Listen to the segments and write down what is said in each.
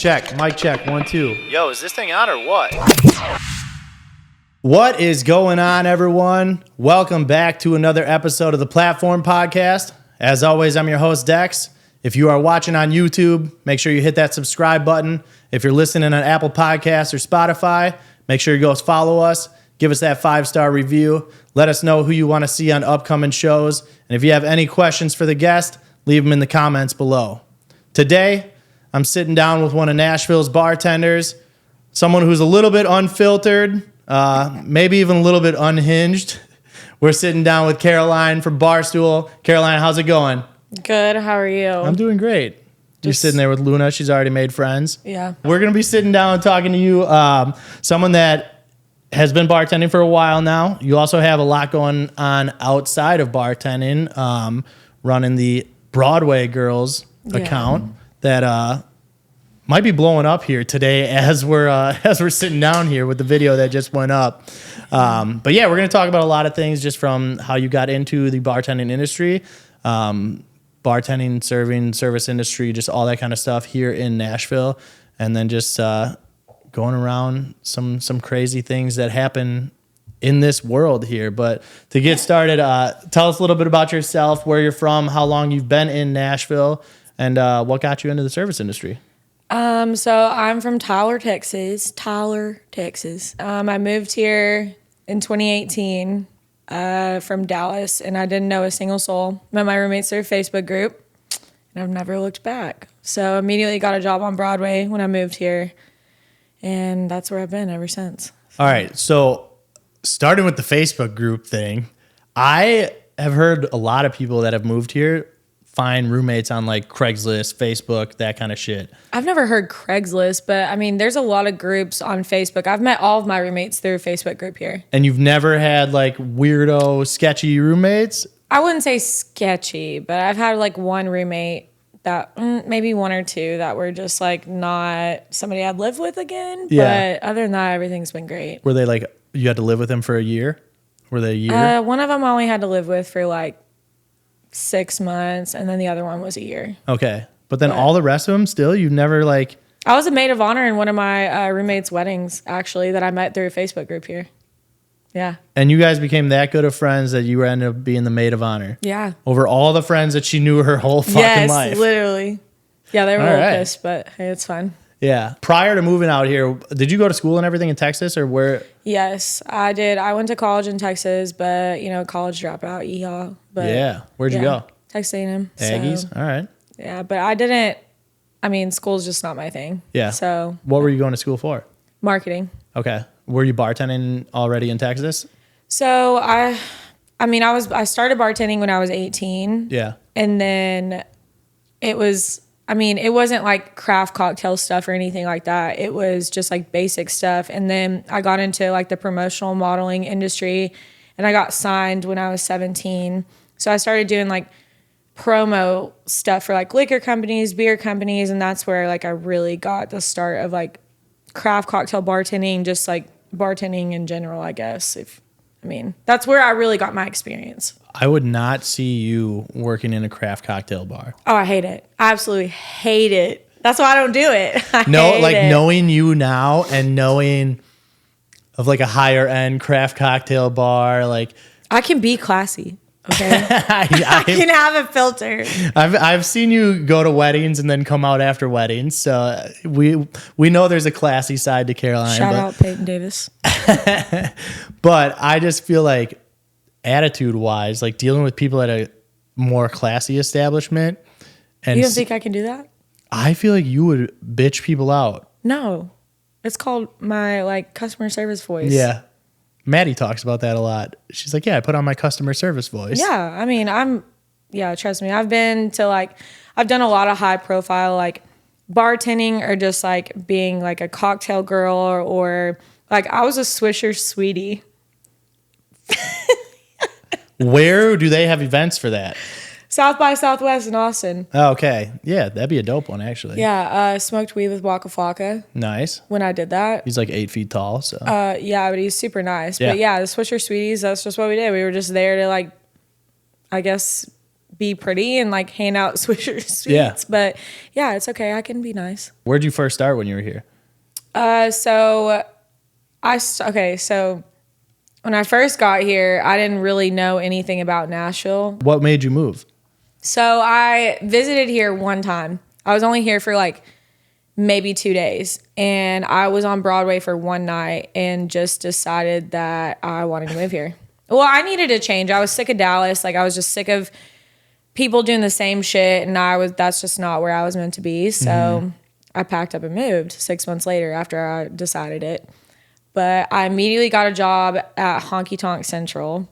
Check. Mic check. 1, 2. Yo, is this thing on or what? What is going on, everyone? Welcome back to another episode of the Platform Podcast. As always, I'm your host, Dex. If you are watching on YouTube, make sure you hit that subscribe button. If you're listening on Apple Podcasts or Spotify, make sure you go follow us. Give us that 5-star review. Let us know who you want to see on upcoming shows. And if you have any questions for the guest, leave them in the comments below. Today, I'm sitting down with one of Nashville's bartenders, someone who's a little bit unfiltered, maybe even a little bit unhinged. We're sitting down with Caroline from Barstool. Caroline, how's it going? Good. How are you? I'm doing great. You're sitting there with Luna. She's already made friends. Yeah. We're going to be sitting down and talking to you, someone that has been bartending for a while now. You also have a lot going on outside of bartending, running the Broadway Girls account that might be blowing up here today as we're sitting down here with the video that just went up. But yeah, we're going to talk about a lot of things just from how you got into the bartending industry, bartending, serving, service industry, just all that kind of stuff here in Nashville, and then just going around some crazy things that happen in this world here. But to get started, tell us a little bit about yourself, where you're from, how long you've been in Nashville, and what got you into the service industry. So I'm from Tyler, Texas. I moved here in 2018 from Dallas, and I didn't know a single soul. Met my roommates through a Facebook group, and I've never looked back. So immediately got a job on Broadway when I moved here, and that's where I've been ever since. All right, so starting with the Facebook group thing, I have heard a lot of people that have moved here find roommates on like Craigslist, Facebook, that kind of shit. I've never heard Craigslist, but I mean, there's a lot of groups on Facebook. I've met all of my roommates through a Facebook group here. And you've never had like weirdo, sketchy roommates? I wouldn't say sketchy, but I've had like one roommate that maybe one or two that were just like not somebody I'd live with again. Yeah. But other than that, everything's been great. Were they like, you had to live with them for a year? Were they a year? One of them I only had to live with for like 6 months, and then the other one was a year. Okay. But then all the rest of them still, you've never like... I was a maid of honor in one of my roommates' weddings, actually, that I met through a Facebook group here. Yeah. And you guys became that good of friends that you ended up being the maid of honor. Yeah. Over all the friends that she knew her whole fucking life. Yes, literally. Yeah, they were a All little right. pissed, but hey, it's fine. Yeah. Prior to moving out here, did you go to school and everything in Texas or where? Yes, I did. I went to college in Texas, but, college dropout, yeehaw. But Yeah. Where'd you go? Texas A&M. Aggies? So, All right. yeah, but I didn't, school's just not my thing. Yeah. So. What were you going to school for? Marketing. Okay. Were you bartending already in Texas? So I started bartending when I was 18. Yeah. And then it wasn't like craft cocktail stuff or anything like that. It was just like basic stuff. And then I got into like the promotional modeling industry, and I got signed when I was 17. So I started doing like promo stuff for like liquor companies, beer companies, and that's where like I really got the start of like craft cocktail bartending, just like bartending in general, I guess. That's where I really got my experience. I would not see you working in a craft cocktail bar. Oh, I hate it. I absolutely hate it. That's why I don't do it. Knowing you now and knowing of like a higher end craft cocktail bar, like I can be classy. Okay. I can have a filter. I've seen you go to weddings and then come out after weddings, so we know there's a classy side to Caroline. Shout out Peyton Davis. But I just feel like attitude wise, like dealing with people at a more classy establishment. And you don't think I can do that? I feel like you would bitch people out. No, it's called my like customer service voice. Yeah. Maddie talks about that a lot. She's like, yeah, I put on my customer service voice. Yeah, trust me. I've done a lot of high profile, like bartending or just like being like a cocktail girl or like I was a Swisher sweetie. Where do they have events for that? South by Southwest in Austin. Oh, okay. Yeah, that'd be a dope one, actually. Yeah, smoked weed with Waka Flocka. Nice. When I did that. He's like 8 feet tall, so. Yeah, but he's super nice. Yeah. But yeah, the Swisher Sweeties, that's just what we did. We were just there to like, I guess, be pretty and like hand out Swisher sweets. Yeah. But yeah, it's okay. I can be nice. Where'd you first start when you were here? So when I first got here, I didn't really know anything about Nashville. What made you move? So I visited here one time. I was only here for like maybe 2 days, and I was on Broadway for one night and just decided that I wanted to move here. Well, I needed a change. I was sick of Dallas. Like I was just sick of people doing the same shit, and that's just not where I was meant to be. So I packed up and moved 6 months later after I decided it. But I immediately got a job at Honky Tonk Central.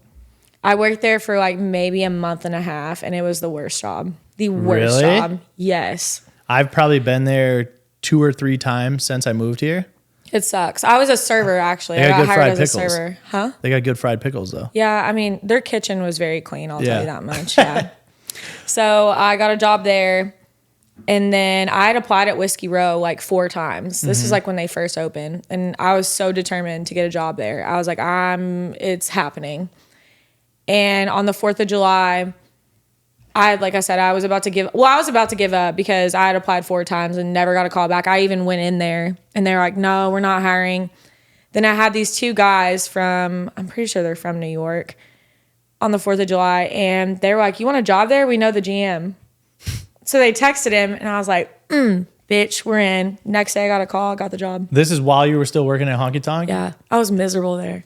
I worked there for like maybe a month and a half, and it was the worst job. The worst job. Yes. I've probably been there 2 or 3 times since I moved here. It sucks. I was a server, actually. They got I got good hired fried as pickles. a server. Huh? They got good fried pickles, though. Yeah, I mean, their kitchen was very clean, I'll tell you that much. Yeah. So I got a job there, and then I had applied at Whiskey Row like 4 times. This is like when they first opened, and I was so determined to get a job there. I was like, it's happening. And on the 4th of July, like I said, I was about to give up because I had applied 4 times and never got a call back. I even went in there and they were like, no, we're not hiring. Then I had these 2 guys I'm pretty sure they're from New York, on the 4th of July. And they were like, you want a job there? We know the GM. So they texted him and I was like, bitch, we're in. Next day I got a call, got the job. This is while you were still working at Honky Tonk? Yeah, I was miserable there.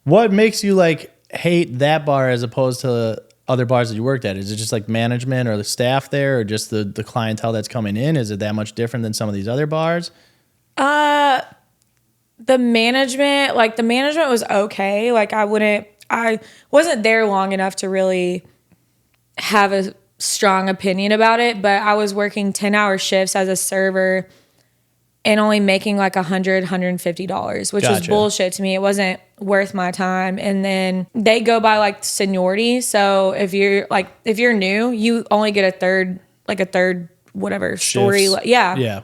What makes you like hate that bar as opposed to other bars that you worked at? Is it just like management or the staff there, or just the clientele that's coming in? Is it that much different than some of these other bars? The management was okay. Like I wasn't there long enough to really have a strong opinion about it, but I was working 10-hour shifts as a server and only making like $150, which was bullshit to me. It wasn't worth my time. And then they go by like seniority. So if you're new, you only get a third whatever story. Shifts. Yeah.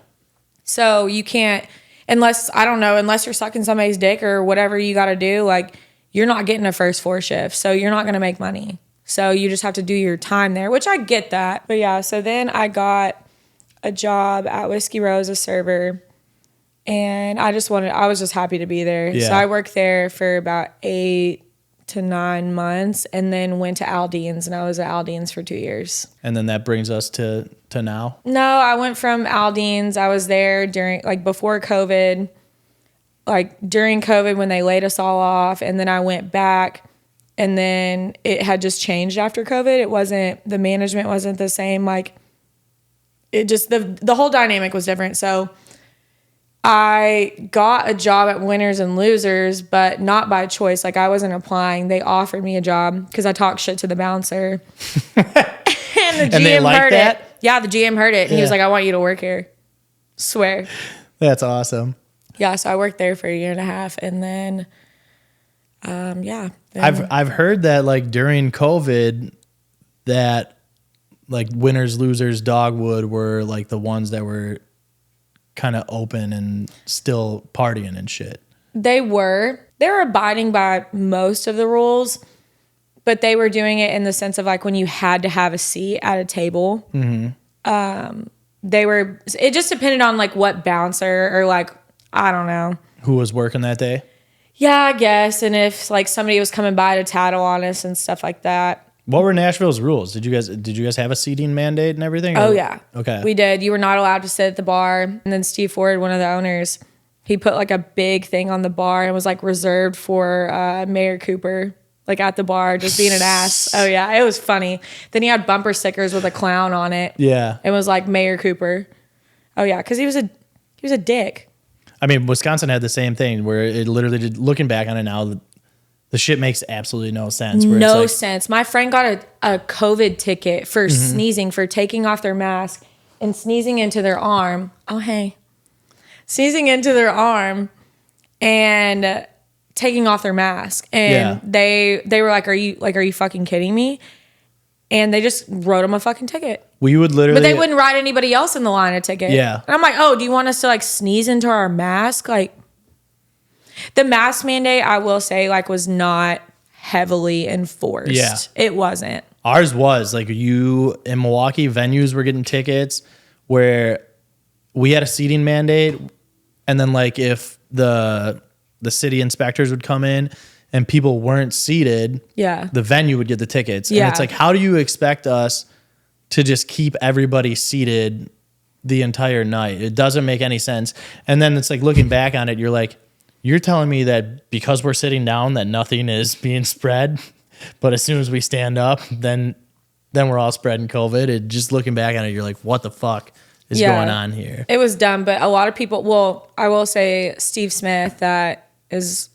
So you can't, unless you're sucking somebody's dick or whatever you got to do, like you're not getting a first 4 shifts. So you're not going to make money. So you just have to do your time there, which I get that. But yeah, so then I got a job at Whiskey Row as a server, and I was just happy to be there. Yeah. So I worked there for about 8 to 9 months, and then went to Aldean's, and I was at Aldean's for 2 years. And then that brings us to now. No, I went from Aldean's. I was there before COVID, during COVID when they laid us all off, and then I went back. And then it had just changed after COVID. The management wasn't the same. Like it just, the whole dynamic was different. So I got a job at Winners and Losers, but not by choice. Like I wasn't applying. They offered me a job because I talked shit to the bouncer. And the GM heard it. Yeah, the GM heard it. And he was like, I want you to work here. Swear. That's awesome. Yeah, so I worked there for a year and a half, and then yeah. I've heard that like during COVID that like Winners, Losers, Dogwood were like the ones that were kind of open and still partying and shit. They were abiding by most of the rules, but they were doing it in the sense of like when you had to have a seat at a table. Mm-hmm. It just depended on like what bouncer or like, I don't know. Who was working that day? Yeah, I guess. And if like somebody was coming by to tattle on us and stuff like that. What were Nashville's rules? Did you guys have a seating mandate and everything? Oh, yeah. Okay. We did. You were not allowed to sit at the bar. And then Steve Ford, one of the owners, he put like a big thing on the bar and was like reserved for Mayor Cooper, like at the bar, just being an ass. Oh, yeah. It was funny. Then he had bumper stickers with a clown on it. Yeah. It was like Mayor Cooper. Oh, yeah. Because he was a dick. I mean, Wisconsin had the same thing where it literally did, looking back on it now, the shit makes absolutely no sense. No sense. My friend got a COVID ticket for sneezing, for taking off their mask and sneezing into their arm. Oh, hey. Sneezing into their arm and taking off their mask. And they were like, are you fucking kidding me? And they just wrote them a fucking ticket. We would literally... But they wouldn't write anybody else in the line a ticket. Yeah. And I'm like, oh, do you want us to like sneeze into our mask? Like, the mask mandate, I will say, like, was not heavily enforced. Yeah. It wasn't. Ours was like you in Milwaukee, venues were getting tickets where we had a seating mandate, and then like if the city inspectors would come in and people weren't seated, the venue would get the tickets. And it's like, how do you expect us to just keep everybody seated the entire night? It doesn't make any sense. And then it's like looking back on it, you're like, you're telling me that because we're sitting down that nothing is being spread, but as soon as we stand up, then we're all spreading COVID. And just looking back on it, you're like, what the fuck is going on here? It was dumb, but a lot of people, well, I will say Steve Smith, that is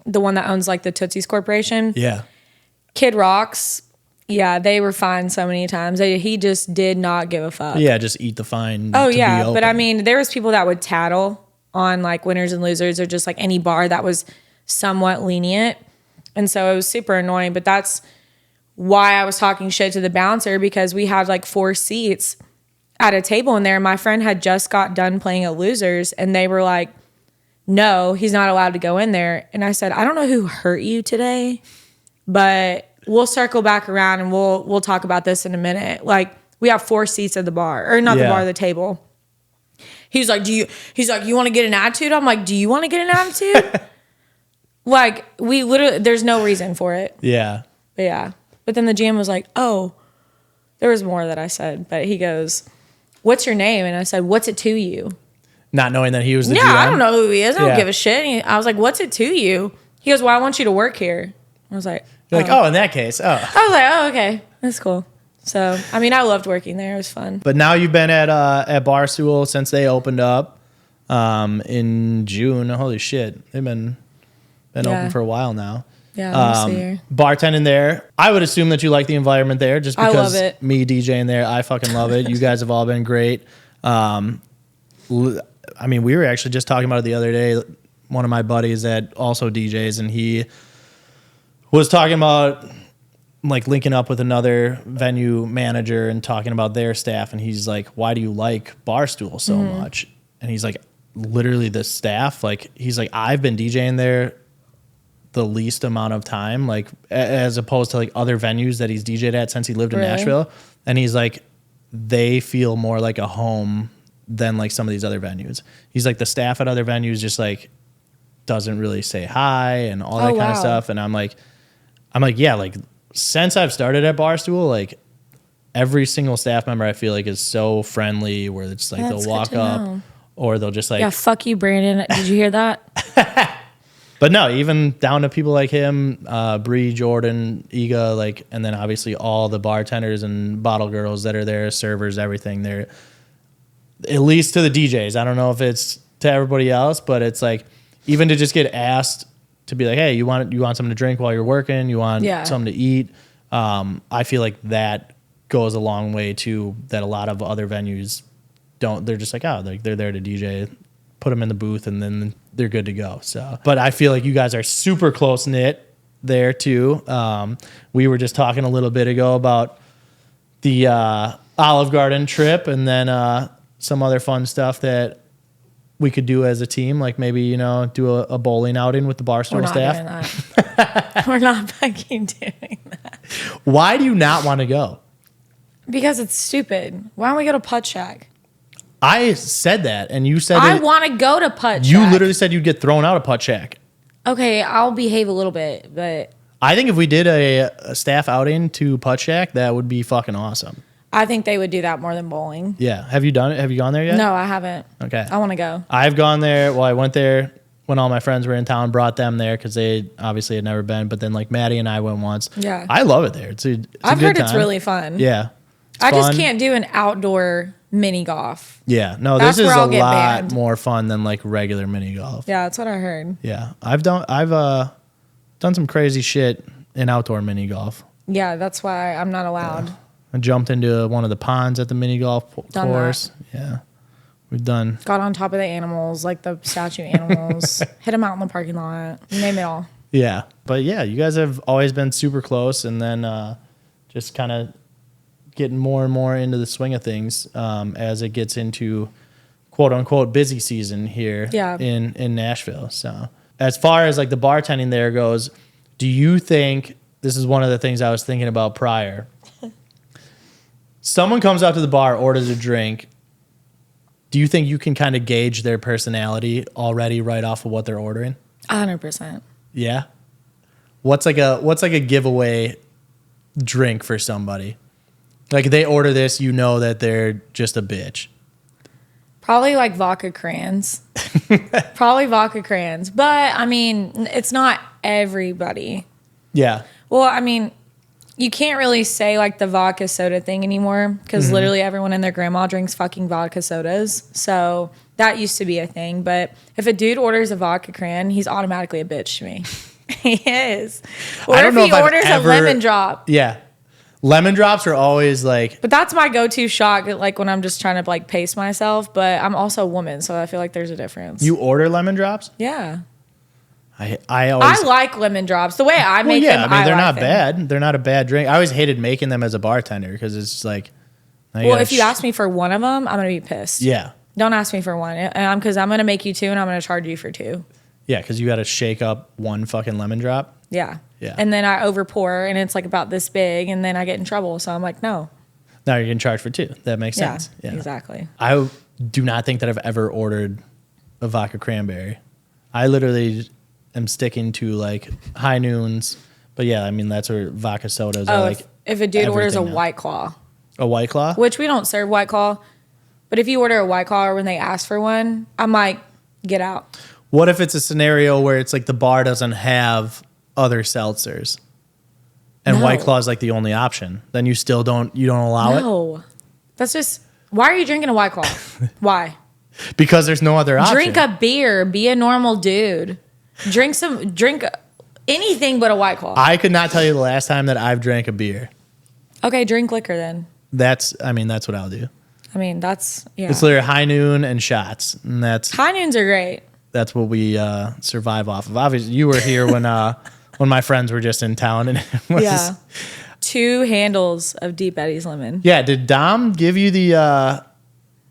the one that owns like the Tootsie's Corporation. Yeah. Kid Rocks. Yeah, they were fined so many times. He just did not give a fuck. Yeah, just eat the fine. Oh, yeah. But I mean, there was people that would tattle on like winners and losers or just like any bar that was somewhat lenient. And so it was super annoying. But that's why I was talking shit to the bouncer, because we had like 4 seats at a table in there. My friend had just got done playing at Losers, and they were like, no, he's not allowed to go in there. And I said, I don't know who hurt you today, but we'll circle back around and we'll talk about this in a minute. Like, we have 4 seats at the bar, or not the bar, the table. He's like, you want to get an attitude? I'm like, do you want to get an attitude? Like, we literally, there's no reason for it. Yeah. But yeah. But then the GM was like, oh, there was more that I said, but he goes, what's your name? And I said, what's it to you? Not knowing that he was the GM? I don't know who he is. I don't give a shit. I was like, what's it to you? He goes, well, I want you to work here. I was like, you're like, oh, in that case, oh. I was like, oh, okay. That's cool. So, I mean, I loved working there. It was fun. But now you've been at Barstool since they opened up in June. Holy shit. They've been open for a while now. Yeah, almost a year. Bartending there. I would assume that you like the environment there just because I love it. Me DJing there, I fucking love it. You guys have all been great. I mean, we were actually just talking about it the other day. One of my buddies that also DJs, and he was talking about like linking up with another venue manager and talking about their staff. And he's like, why do you like Barstool so much? And he's like, literally the staff. Like, he's like, I've been DJing there the least amount of time, like as opposed to like other venues that he's DJ'd at since he lived in Nashville. And he's like, they feel more like a home than like some of these other venues. He's like, the staff at other venues just like doesn't really say hi and all that kind of stuff. And I'm like, yeah, like since I've started at Barstool, like every single staff member I feel like is so friendly, where it's just like they'll walk up or they'll just like, yeah, fuck you, Brandon. Did you hear that? But no, even down to people like him, Bree, Jordan, Iga, like, and then obviously all the bartenders and bottle girls that are there, servers, everything. They're, at least to the DJs. I don't know if it's to everybody else, but it's like, even to just get asked to be like, hey, you want something to drink while you're working? You want something to eat? I feel like that goes a long way too, that a lot of other venues don't. They're just like, oh, they're there to DJ, put them in the booth, and then they're good to go. So, but I feel like you guys are super close knit there too. We were just talking a little bit ago about the Olive Garden trip, and then some other fun stuff that we could do as a team, like maybe, you know, do a bowling outing with the Barstool staff. We're not doing that. We're not fucking doing that. Why do you not want to go? Because it's stupid. Why don't we go to Putt Shack? I said that, and you said I want to go to Putt Shack. You literally said you'd get thrown out of Putt Shack. Okay, I'll behave a little bit, but I think if we did a staff outing to Putt Shack, that would be fucking awesome. I think they would do that more than bowling. Yeah. Have you done it? Have you gone there yet? No, I haven't. Okay. I want to go. I've gone there. Well, I went there when all my friends were in town, brought them there because they obviously had never been. But then like Maddie and I went once. Yeah. I love it there. It's a I've good heard time. it's really fun. Yeah. I just can't do an outdoor mini golf. Yeah. No, That's this is where a I'll get lot banned. more fun than like regular mini golf. Yeah, that's what I heard. Yeah. I've done some crazy shit in outdoor mini golf. Yeah, that's why I'm not allowed. I jumped into one of the ponds at the mini golf Done course. that. Yeah. We've done. Got on top of the animals, like the statue animals. Hit them out in the parking lot. Name it all. Yeah. But yeah, you guys have always been super close, and then just kind of getting more and more into the swing of things as it gets into quote unquote busy season here in Nashville. So as far as like the bartending there goes, do you think, this is one of the things I was thinking about prior, someone comes out to the bar, orders a drink. Do you think you can kind of gauge their personality already right off of what they're ordering? 100%. Yeah. What's like a giveaway drink for somebody? Like they order this, you know that they're just a bitch. Probably like vodka crayons. Probably vodka crayons. But I mean, it's not everybody. Yeah. Well, I mean, you can't really say like the vodka soda thing anymore because literally everyone and their grandma drinks fucking vodka sodas. So that used to be a thing. But if a dude orders a vodka crayon, he's automatically a bitch to me. He is. Or if he orders a lemon drop. Yeah. Lemon drops are always like. But that's my go-to shot, like when I'm just trying to like pace myself. But I'm also a woman, so I feel like there's a difference. You order lemon drops? Yeah. I always like lemon drops. The way I make them, I mean, they're like not them. bad. They're not a bad drink. I always hated making them as a bartender because it's like. Well, if you ask me for one of them, I'm gonna be pissed. Yeah. Don't ask me for one, because I'm gonna make you two, and I'm gonna charge you for two. Yeah, because you got to shake up one fucking lemon drop. Yeah. Yeah. And then I over pour, and it's like about this big, and then I get in trouble. So I'm like, no. Now you're getting charged for two. That makes sense. Yeah, exactly. I do not think that I've ever ordered a vodka cranberry. I literally am sticking to like high noons. But yeah, I mean, that's where vodka sodas are like. If a dude orders a everything now. White Claw. A White Claw? Which we don't serve White Claw. But if you order a White Claw or when they ask for one, I'm like, get out. What if it's a scenario where it's like the bar doesn't have other seltzers and No. White Claw is like the only option? Then you still don't allow it? No. That's just, why are you drinking a White Claw? Why? Because there's no other option. Drink a beer. Be a normal dude. Drink anything but a White Claw. I could not tell you the last time that I've drank a beer. Okay, drink liquor then. That's what I'll do. I mean, that's, yeah. It's literally high noon and shots. And High noons are great. that's what we survive off of. Obviously, you were here when my friends were just in town. And it was, Yeah. 2 handles of Deep Eddy's Lemon. Yeah. Did Dom give you the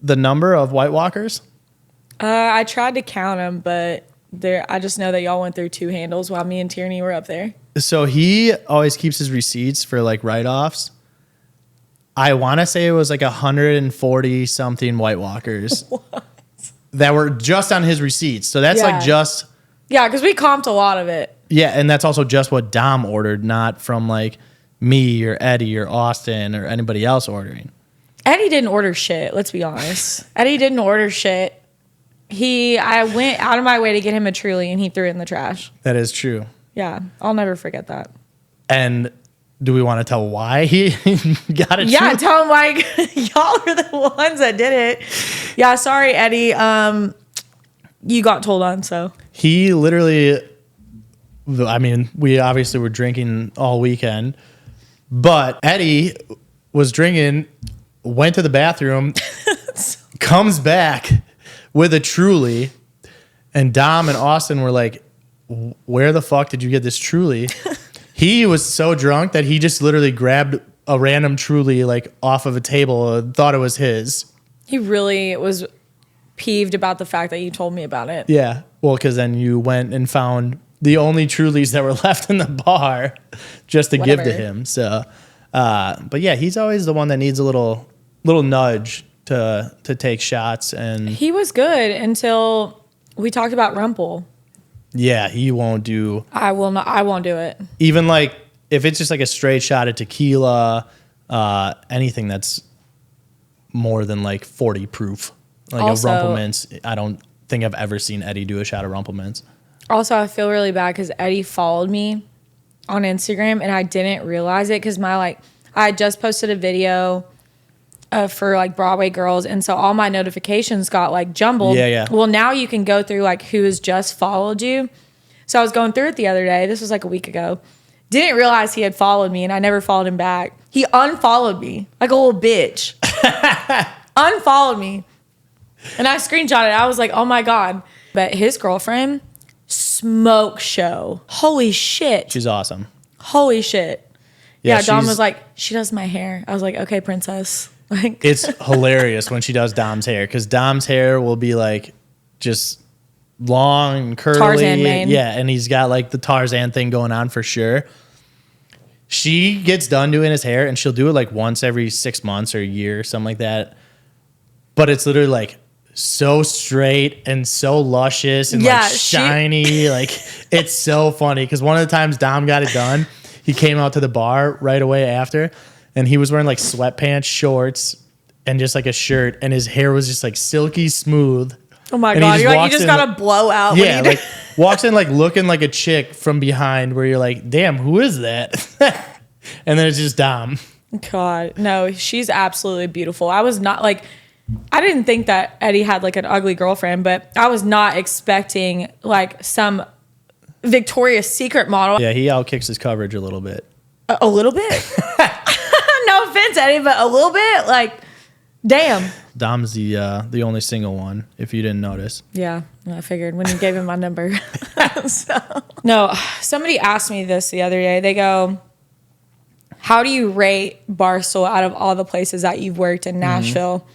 number of White Walkers? I tried to count them, but I just know that y'all went through 2 handles while me and Tierney were up there. So he always keeps his receipts for like write-offs. I want to say it was like 140 something White Walkers that were just on his receipts. So that's like just. Yeah, because we comped a lot of it. Yeah, and that's also just what Dom ordered, not from like me or Eddie or Austin or anybody else ordering. Eddie didn't order shit, let's be honest. Eddie didn't order shit. I went out of my way to get him a Truly, and he threw it in the trash. That is true. Yeah, I'll never forget that. And do we want to tell why he got it? Yeah, tell him why y'all are the ones that did it. Yeah, sorry, Eddie. You got told on, so. He literally, I mean, we obviously were drinking all weekend, but Eddie was drinking, went to the bathroom, comes back with a Truly, and Dom and Austin were like, where the fuck did you get this Truly? He was so drunk that he just literally grabbed a random Truly like off of a table and thought it was his. He really was peeved about the fact that you told me about it. Yeah. Well, because then you went and found the only Trulies that were left in the bar just to give to him. So, but yeah, he's always the one that needs a little nudge to take shots. And he was good until we talked about Rumple. Yeah, he won't do. I won't do it. Even like if it's just like a straight shot of tequila, anything that's more than like 40 proof, like also, a Rumple Mints. I don't think I've ever seen Eddie do a shot of Rumple Mints. Also, I feel really bad because Eddie followed me on Instagram and I didn't realize it because I had just posted a video for like Broadway Girls, and so all my notifications got like jumbled. Yeah. Well, now you can go through like who has just followed you. So I was going through it the other day. This was like a week ago. Didn't realize he had followed me, and I never followed him back. He unfollowed me like a little bitch. Unfollowed me, and I screenshot it. I was like, oh my god! But his girlfriend, smoke show. Holy shit! She's awesome. Holy shit! Yeah, Dom was like, she does my hair. I was like, okay, princess. Like, it's hilarious when she does Dom's hair because Dom's hair will be like just long and curly. Tarzan mane. Yeah, and he's got like the Tarzan thing going on for sure. she gets done doing his hair and she'll do it like once every 6 months or a year, something like that. But it's literally like so straight and so luscious and like shiny. Like it's so funny because one of the times Dom got it done, he came out to the bar right away after and he was wearing like sweatpants, shorts, and just like a shirt, and his hair was just like silky smooth. Oh my God, you just got a blowout. Yeah, like walks in like looking like a chick from behind where you're like, damn, who is that? And then it's just Dom. God, no, she's absolutely beautiful. I was not like, I didn't think that Eddie had like an ugly girlfriend, but I was not expecting like some Victoria's Secret model. Yeah, he outkicks his coverage a little bit. A little bit? No offense, Eddie, but a little bit? Like, damn. Dom's the only single one, if you didn't notice. Yeah, I figured when you gave him my number. No, somebody asked me this the other day. They go, how do you rate Barstool out of all the places that you've worked in Nashville?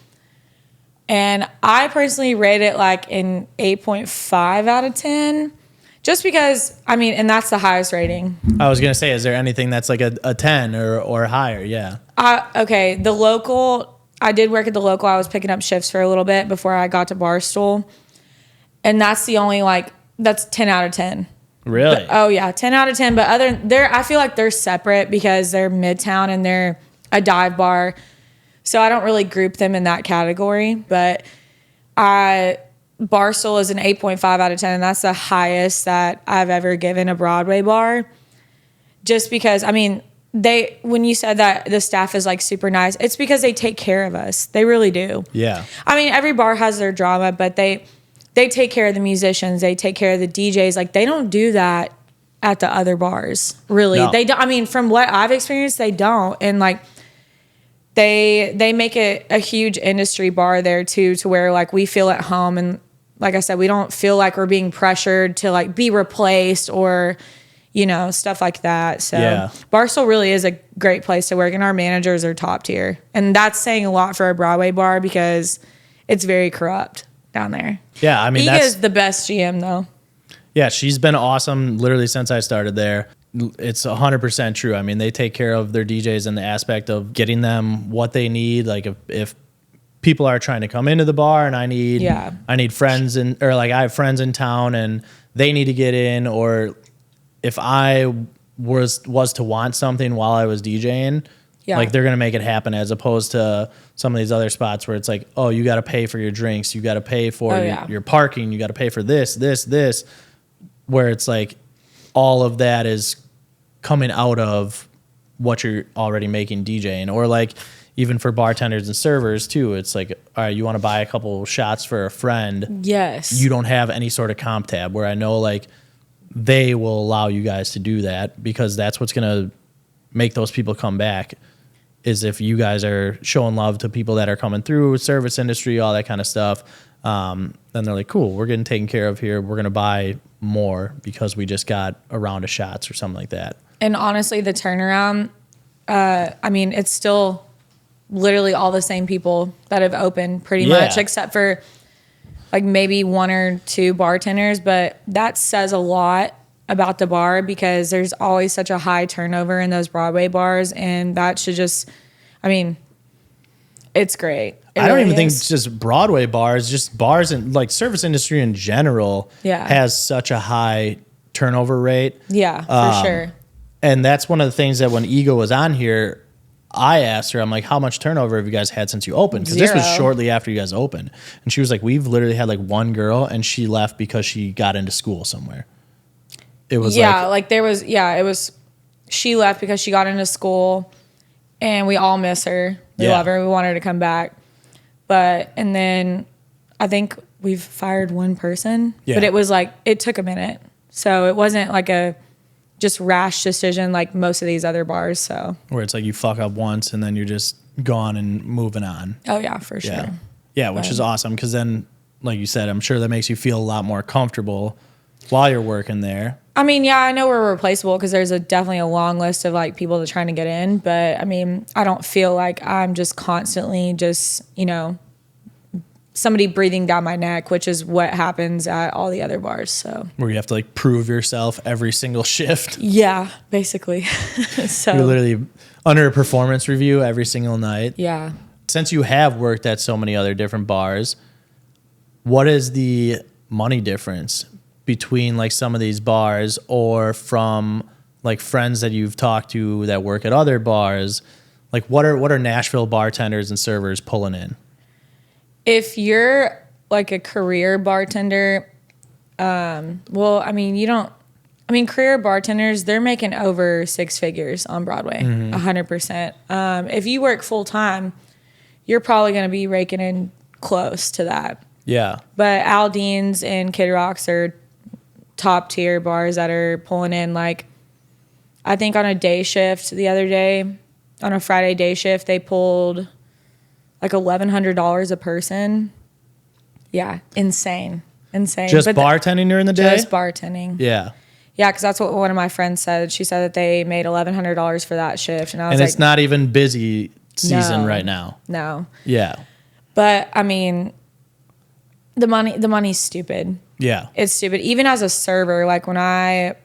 And I personally rate it like an 8.5 out of 10. Just because, I mean, and that's the highest rating. I was going to say, is there anything that's like a 10 or higher? Yeah. Okay, the local, I did work at the local. I was picking up shifts for a little bit before I got to Barstool. And that's the only like, that's 10 out of 10. Really? Oh yeah, 10 out of 10. But I feel like they're separate because they're Midtown and they're a dive bar. So I don't really group them in that category. But Barstool is an 8.5 out of 10, and that's the highest that I've ever given a Broadway bar. Just because, I mean, when you said that the staff is like super nice, it's because they take care of us. They really do. Yeah. I mean, every bar has their drama, but they take care of the musicians. They take care of the DJs. Like, they don't do that at the other bars, really. No. They don't. I mean, from what I've experienced, they don't. And like, they make it a huge industry bar there too, to where like we feel at home. And like I said, we don't feel like we're being pressured to like be replaced or, you know, stuff like that. So yeah. Barstool really is a great place to work, and our managers are top tier. And that's saying a lot for a Broadway bar because it's very corrupt down there. Yeah, I mean, Iga's the best GM though. Yeah, she's been awesome literally since I started there. It's 100% true. I mean, they take care of their DJs in the aspect of getting them what they need. Like if people are trying to come into the bar and I need friends or like I have friends in town and they need to get in, or if I was to want something while I was DJing, like they're going to make it happen, as opposed to some of these other spots where it's like, oh, you got to pay for your drinks. You got to pay for your parking. You got to pay for this, where it's like all of that is coming out of what you're already making DJing. Or like even for bartenders and servers too, it's like, all right, you want to buy a couple shots for a friend. Yes. You don't have any sort of comp tab, where I know like they will allow you guys to do that, because that's what's going to make those people come back, is if you guys are showing love to people that are coming through, service industry, all that kind of stuff. Then they're like, cool, we're getting taken care of here. We're going to buy more because we just got a round of shots or something like that. And honestly, the turnaround, I mean, it's still literally all the same people that have opened pretty much, except for like maybe one or two bartenders. But that says a lot about the bar, because there's always such a high turnover in those Broadway bars. And that should just, I mean, it's great. I don't even think it's just Broadway bars, just bars and like service industry in general has such a high turnover rate. Yeah, for sure. And that's one of the things that when Ego was on here, I asked her, I'm like, how much turnover have you guys had since you opened? Because this was shortly after you guys opened. And she was like, we've literally had like one girl and she left because she got into school somewhere. It was she left because she got into school, and we all miss her. We love her. We want her to come back. And then I think we've fired one person, but it was like, it took a minute. So it wasn't like a just rash decision like most of these other bars. So where it's like you fuck up once and then you're just gone and moving on. Oh yeah, for sure. Yeah, which is awesome, because then, like you said, I'm sure that makes you feel a lot more comfortable while you're working there. I mean, yeah, I know we're replaceable because there's definitely a long list of like people that are trying to get in. But I mean, I don't feel like I'm just constantly just, you know, somebody breathing down my neck, which is what happens at all the other bars. So Where you have to like prove yourself every single shift. yeah, basically. So You're literally under a performance review every single night. yeah. Since you have worked at so many other different bars, what is the money difference between like some of these bars or from like friends that you've talked to that work at other bars? Like what are Nashville bartenders and servers pulling in? If you're like a career bartender, well, I mean, career bartenders, they're making over 6 figures on Broadway, 100%. If you work full time, you're probably going to be raking in close to that. Yeah. But Aldean's and Kid Rock's are top tier bars that are pulling in, like, I think on a day shift the other day, on a Friday day shift, they pulled like $1,100 a person. Yeah, insane. Just But bartending during the day? just bartending. Yeah. Yeah, because that's what one of my friends said. She said that they made $1,100 for that shift, and I was And like, it's not even busy season No. right now. no. Yeah. But I mean, the money's stupid. Yeah. It's stupid. Even as a server, like when I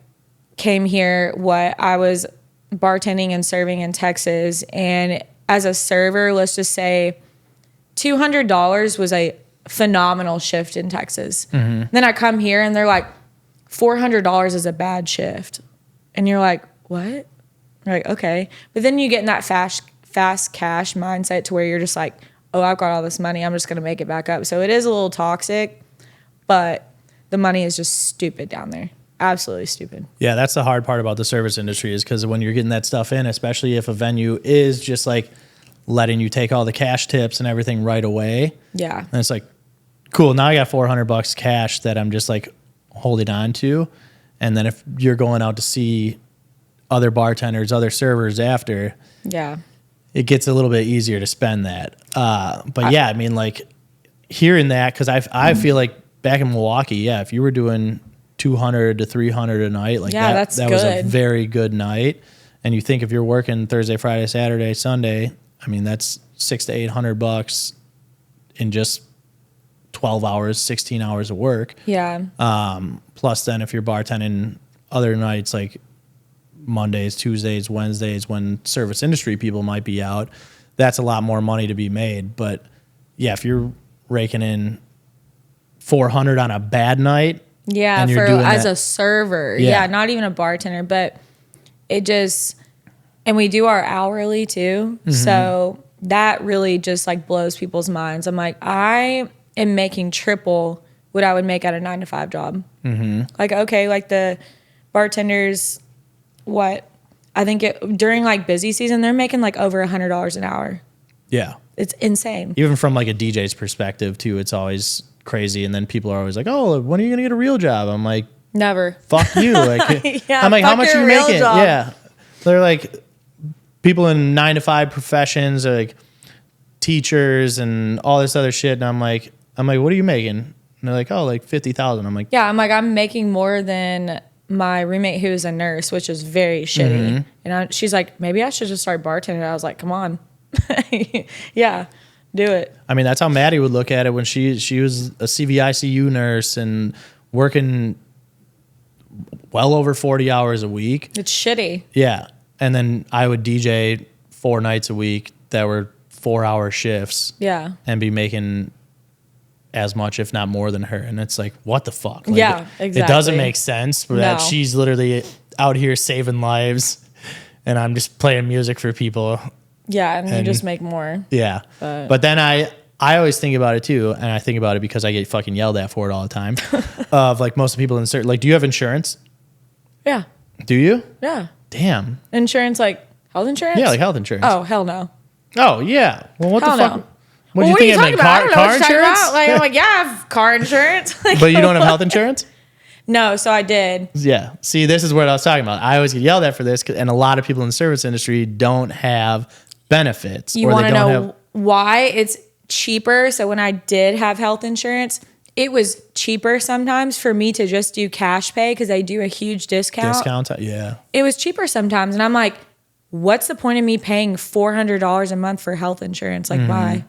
came here, I was bartending and serving in Texas, and as a server, let's just say $200 was a phenomenal shift in Texas. Then I come here and they're like, $400 is a bad shift. And you're like, what? You're like, okay. But then you get in that fast cash mindset to where you're just like, oh, I've got all this money, I'm just going to make it back up. So it is a little toxic, but the money is just stupid down there. Absolutely stupid. Yeah, that's the hard part about the service industry is because when you're getting that stuff in, especially if a venue is just like letting you take all the cash tips and everything right away. Yeah. And it's like, cool, now I got $400 cash that I'm just like holding on to. And then if you're going out to see other bartenders, other servers after, Yeah. it gets a little bit easier to spend that. But yeah, I mean, like hearing that, because I feel like back in Milwaukee, yeah, if you were doing 200 to 300 a night, like Yeah, that that's was a good. very good night. And you think if you're working Thursday, Friday, Saturday, Sunday, I mean, that's $600 to $800 in just 12 hours, 16 hours of work. Yeah. Plus then if you're bartending other nights, like Mondays, Tuesdays, Wednesdays, when service industry people might be out, that's a lot more money to be made. But yeah, if you're raking in 400 on a bad night, Yeah, and you're for doing as that- a server. Yeah. Yeah, not even a bartender, but it just, and we do our hourly too. So that really just like blows people's minds. I'm like, I am making triple what I would make at a 9 to 5 job. Like, okay, like the bartenders, I think during like busy season, they're making like over $100 an hour. yeah. It's insane. Even from like a DJ's perspective too, it's always crazy. And then people are always like, oh, when are you going to get a real job? I'm like, Never. fuck you. Like, Yeah, I'm like, how fuck much are your you real making? job. Yeah. They're like people in 9 to 5 professions, are like teachers and all this other shit. And I'm like, what are you making? And they're like, oh, like 50,000. I'm like, Yeah, I'm making more than my roommate who's a nurse, which is very shitty. And she's like, maybe I should just start bartending. I was like, come on. Yeah, do it. I mean, that's how Maddie would look at it when she was a CVICU nurse and working well over 40 hours a week. It's shitty. Yeah. And then I would DJ 4 nights a week that were 4-hour shifts. Yeah. And be making as much, if not more than her. And it's like, what the fuck? Like, Yeah, It doesn't exactly. make sense that No. she's literally out here saving lives and I'm just playing music for people. Yeah, and you And- just make more. Yeah. But then I always think about it too. And I think about it because I get fucking yelled at for it all the time. Of like most of the people in certain, like, do you have insurance? Yeah. Do you? Yeah. Damn. Insurance, like health insurance? Yeah, like health insurance. Oh, hell no. Oh, yeah. Well, what Hell the fuck? no. What do Well, you what are think? you I talking meant about? I don't know car what you're talking insurance? about. Like, I'm like, yeah, I have car insurance. Like, But you don't have health insurance? No, so I did. Yeah. See, this is what I was talking about. I always get yelled at for this, and a lot of people in the service industry don't have benefits. You or want they to don't know have. why it's cheaper? So when I did have health insurance, it was cheaper sometimes for me to just do cash pay because they do a huge discount. Yeah. It was cheaper sometimes. And I'm like, what's the point of me paying $400 a month for health insurance? Like, why?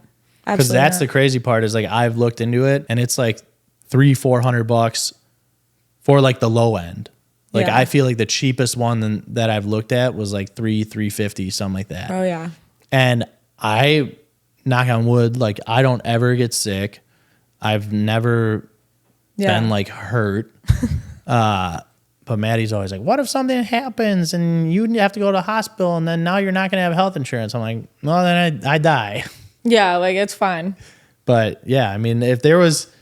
Because that's the crazy part is like I've looked into it and it's like $300-$400 for like the low end. Like I feel like the cheapest one that I've looked at was like $350, something like that. Oh yeah. And I, knock on wood, like I don't ever get sick. I've never been like hurt. But Maddie's always like, what if something happens and you have to go to the hospital and then now you're not going to have health insurance? I'm like, well, then I die. Yeah, like it's fine. But yeah, I mean, if there was,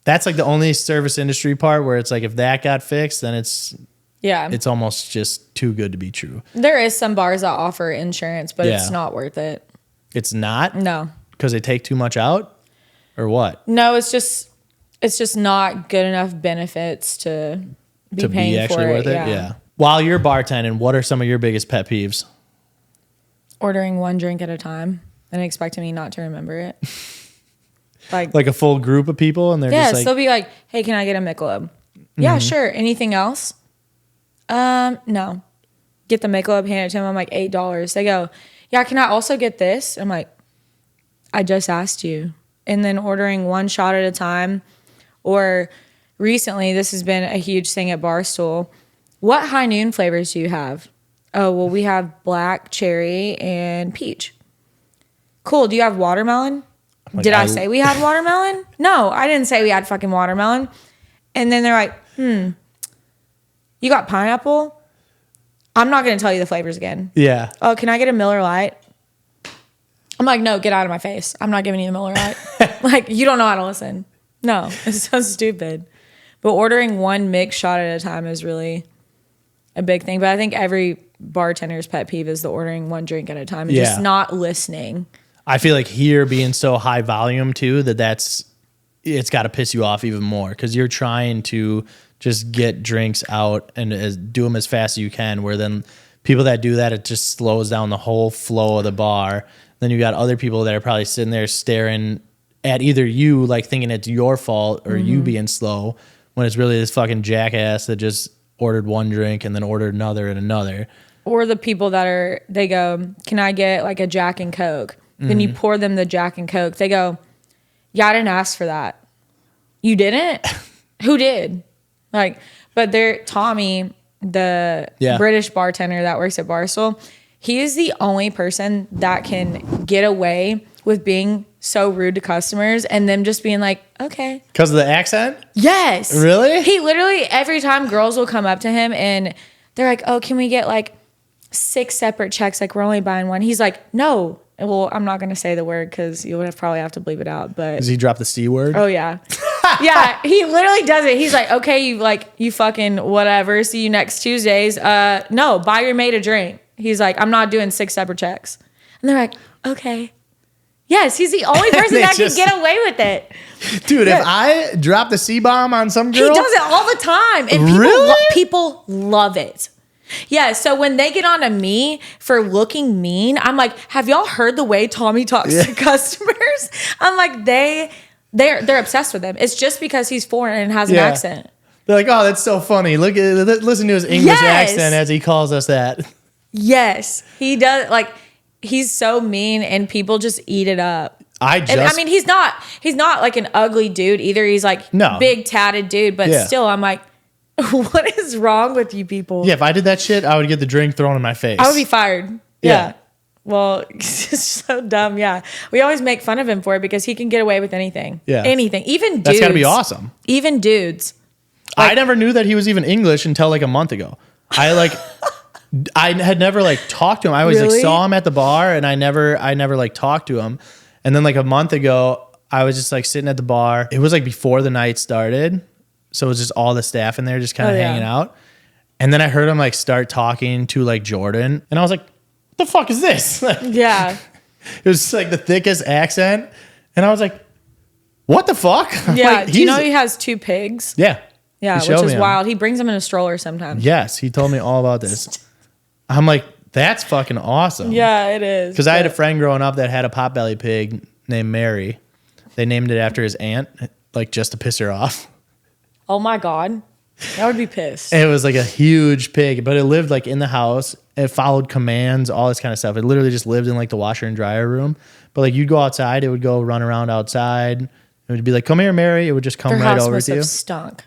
that's like the only service industry part where it's like, if that got fixed, then it's almost just too good to be true. There is some bars that offer insurance, but it's not worth it. It's not? No. Because they take too much out or what? No, it's just not good enough benefits to be paying actually for worth it. Yeah. While you're bartending, what are some of your biggest pet peeves? Ordering one drink at a time and expecting me not to remember it. Like a full group of people and they're just like... they'll be like, hey, can I get a Michelob? Mm-hmm. Yeah, sure. Anything else? No. Get the Michelob, hand it to them. I'm like, $8. They go, yeah, can I also get this? I'm like, I just asked you. And then ordering one shot at a time. Or recently, this has been a huge thing at Barstool. What high noon flavors do you have? Oh, well, we have black, cherry, and peach. Cool. Do you have watermelon? Like, did I say we had watermelon? No, I didn't say we had fucking watermelon. And then they're like, you got pineapple? I'm not going to tell you the flavors again. Yeah. Oh, can I get a Miller Lite? I'm like, no, get out of my face. I'm not giving you the Miller Lite. Like, you don't know how to listen. No, it's so stupid. But ordering one mixed shot at a time is really a big thing. But I think every bartender's pet peeve is the ordering one drink at a time and just not listening. I feel like here being so high volume too, it's got to piss you off even more because you're trying to just get drinks out and do them as fast as you can, where then people that do that, it just slows down the whole flow of the bar. Then you got other people that are probably sitting there staring at either you, like thinking it's your fault or you being slow, when it's really this fucking jackass that just ordered one drink and then ordered another and another. Or the people that they go, can I get like a Jack and Coke? Then you pour them the Jack and Coke. They go, yeah, I didn't ask for that. You didn't? Who did? Like, but Tommy, the British bartender that works at Barstool, he is the only person that can get away with being so rude to customers and them just being like, okay. Because of the accent? Yes. Really? He literally, every time girls will come up to him and they're like, oh, can we get like 6 separate checks? Like, we're only buying one. He's like, no. Well, I'm not going to say the word because you would probably have to bleep it out. But does he drop the C word? Oh, yeah. Yeah, he literally does it. He's like, okay, you fucking whatever. See you next Tuesdays. No, buy your mate a drink. He's like, I'm not doing 6 separate checks. And they're like, okay. Yes, he's the only person that can get away with it. Dude, if I drop the C-bomb on some girl. He does it all the time. And people love it. Yeah, so when they get on to me for looking mean, I'm like, have y'all heard the way Tommy talks to customers? I'm like, they're obsessed with him. It's just because he's foreign and has an accent. They're like, oh, that's so funny. Listen to his English accent as he calls us that. Yes, he does. Like, he's so mean, and people just eat it up. I mean, he's not like an ugly dude either. He's like big tatted dude, but still, I'm like, what is wrong with you people? Yeah, if I did that shit, I would get the drink thrown in my face. I would be fired. Yeah. Well, it's so dumb. Yeah. We always make fun of him for it because he can get away with anything. Yeah. Anything. Even dudes. That's got to be awesome. Even dudes. Like, I never knew that he was even English until like a month ago. I had never like talked to him. I always like saw him at the bar and I never like talked to him. And then like a month ago, I was just like sitting at the bar. It was like before the night started. So it was just all the staff in there just kind of hanging out. And then I heard him like start talking to like Jordan. And I was like, what the fuck is this? Yeah. It was like the thickest accent. And I was like, what the fuck? Yeah. Like, do you know he has 2 pigs? Yeah. Yeah, which is wild. He brings them in a stroller sometimes. Yes. He told me all about this. I'm like, that's fucking awesome. Yeah, it is. Because I had a friend growing up that had a potbelly pig named Mary. They named it after his aunt, like just to piss her off. Oh my God. I would be pissed. It was like a huge pig, but it lived like in the house. It followed commands, all this kind of stuff. It literally just lived in like the washer and dryer room. But like you'd go outside, it would go run around outside. It would be like, come here, Mary. It would just come Their right house over must to you. have stunk.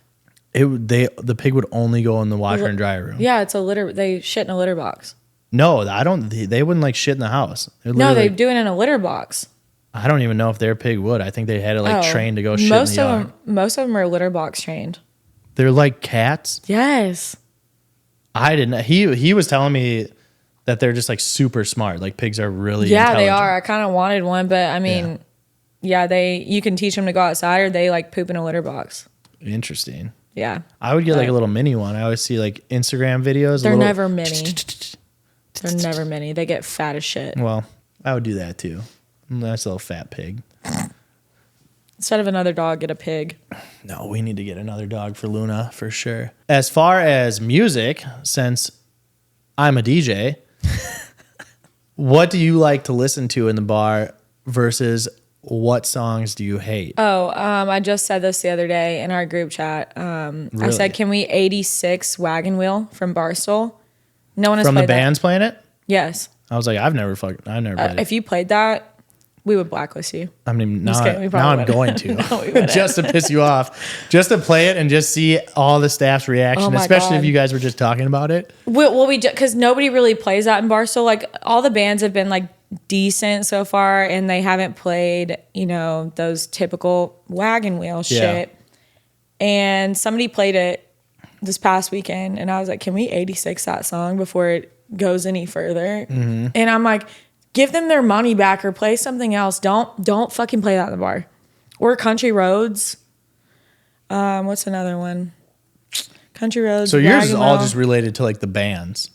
The pig would only go in the washer and dryer room. Yeah, it's a litter. They shit in a litter box. No, I don't. They wouldn't like shit in the house. No, they do it in a litter box. I don't even know if their pig would. I think they had it like trained to go shit in the yard. Most of them are litter box trained. They're like cats. Yes. I didn't. He was telling me that they're just like super smart. Like pigs are really they are. I kind of wanted one, but I mean, you can teach them to go outside or they like poop in a litter box. Interesting. Yeah. I would get like a little mini one. I always see like Instagram videos. They're never mini. They're never mini. They get fat as shit. Well, I would do that too. Nice little fat pig. Instead of another dog, get a pig. No, we need to get another dog for Luna for sure. As far as music, since I'm a DJ, what do you like to listen to in the bar versus what songs do you hate? I just said this the other day in our group chat. Really? I said, can we 86 Wagon Wheel from Barstool? No one has From played the band's playing it? Yes. I was like, I've never played it. If you played that, we would blacklist you. I mean, now kidding, I'm going to. No, just to piss you off. Just to play it and just see all the staff's reaction, especially if you guys were just talking about it. Because nobody really plays that in Barstool. Like, all the bands have been, like, decent so far, and they haven't played, those typical wagon wheel shit. And somebody played it this past weekend, and I was like, can we 86 that song before it goes any further? Mm-hmm. And I'm like, give them their money back or play something else. Don't fucking play that in the bar. Or Country Roads. What's another one? Country Roads. So yours is all just related to like the bands.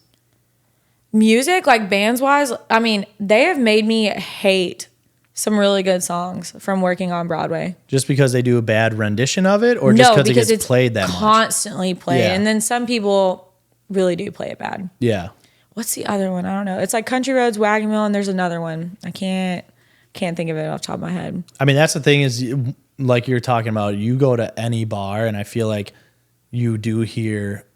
Music, like bands wise, I mean, they have made me hate some really good songs from working on Broadway. Just because they do a bad rendition of it, or just because it gets played that much? Constantly played. Yeah. And then some people really do play it bad. Yeah. What's the other one? I don't know. It's like Country Roads, Wagon Wheel, and there's another one. I can't think of it off the top of my head. I mean, that's the thing is, like you're talking about, you go to any bar, and I feel like you do hear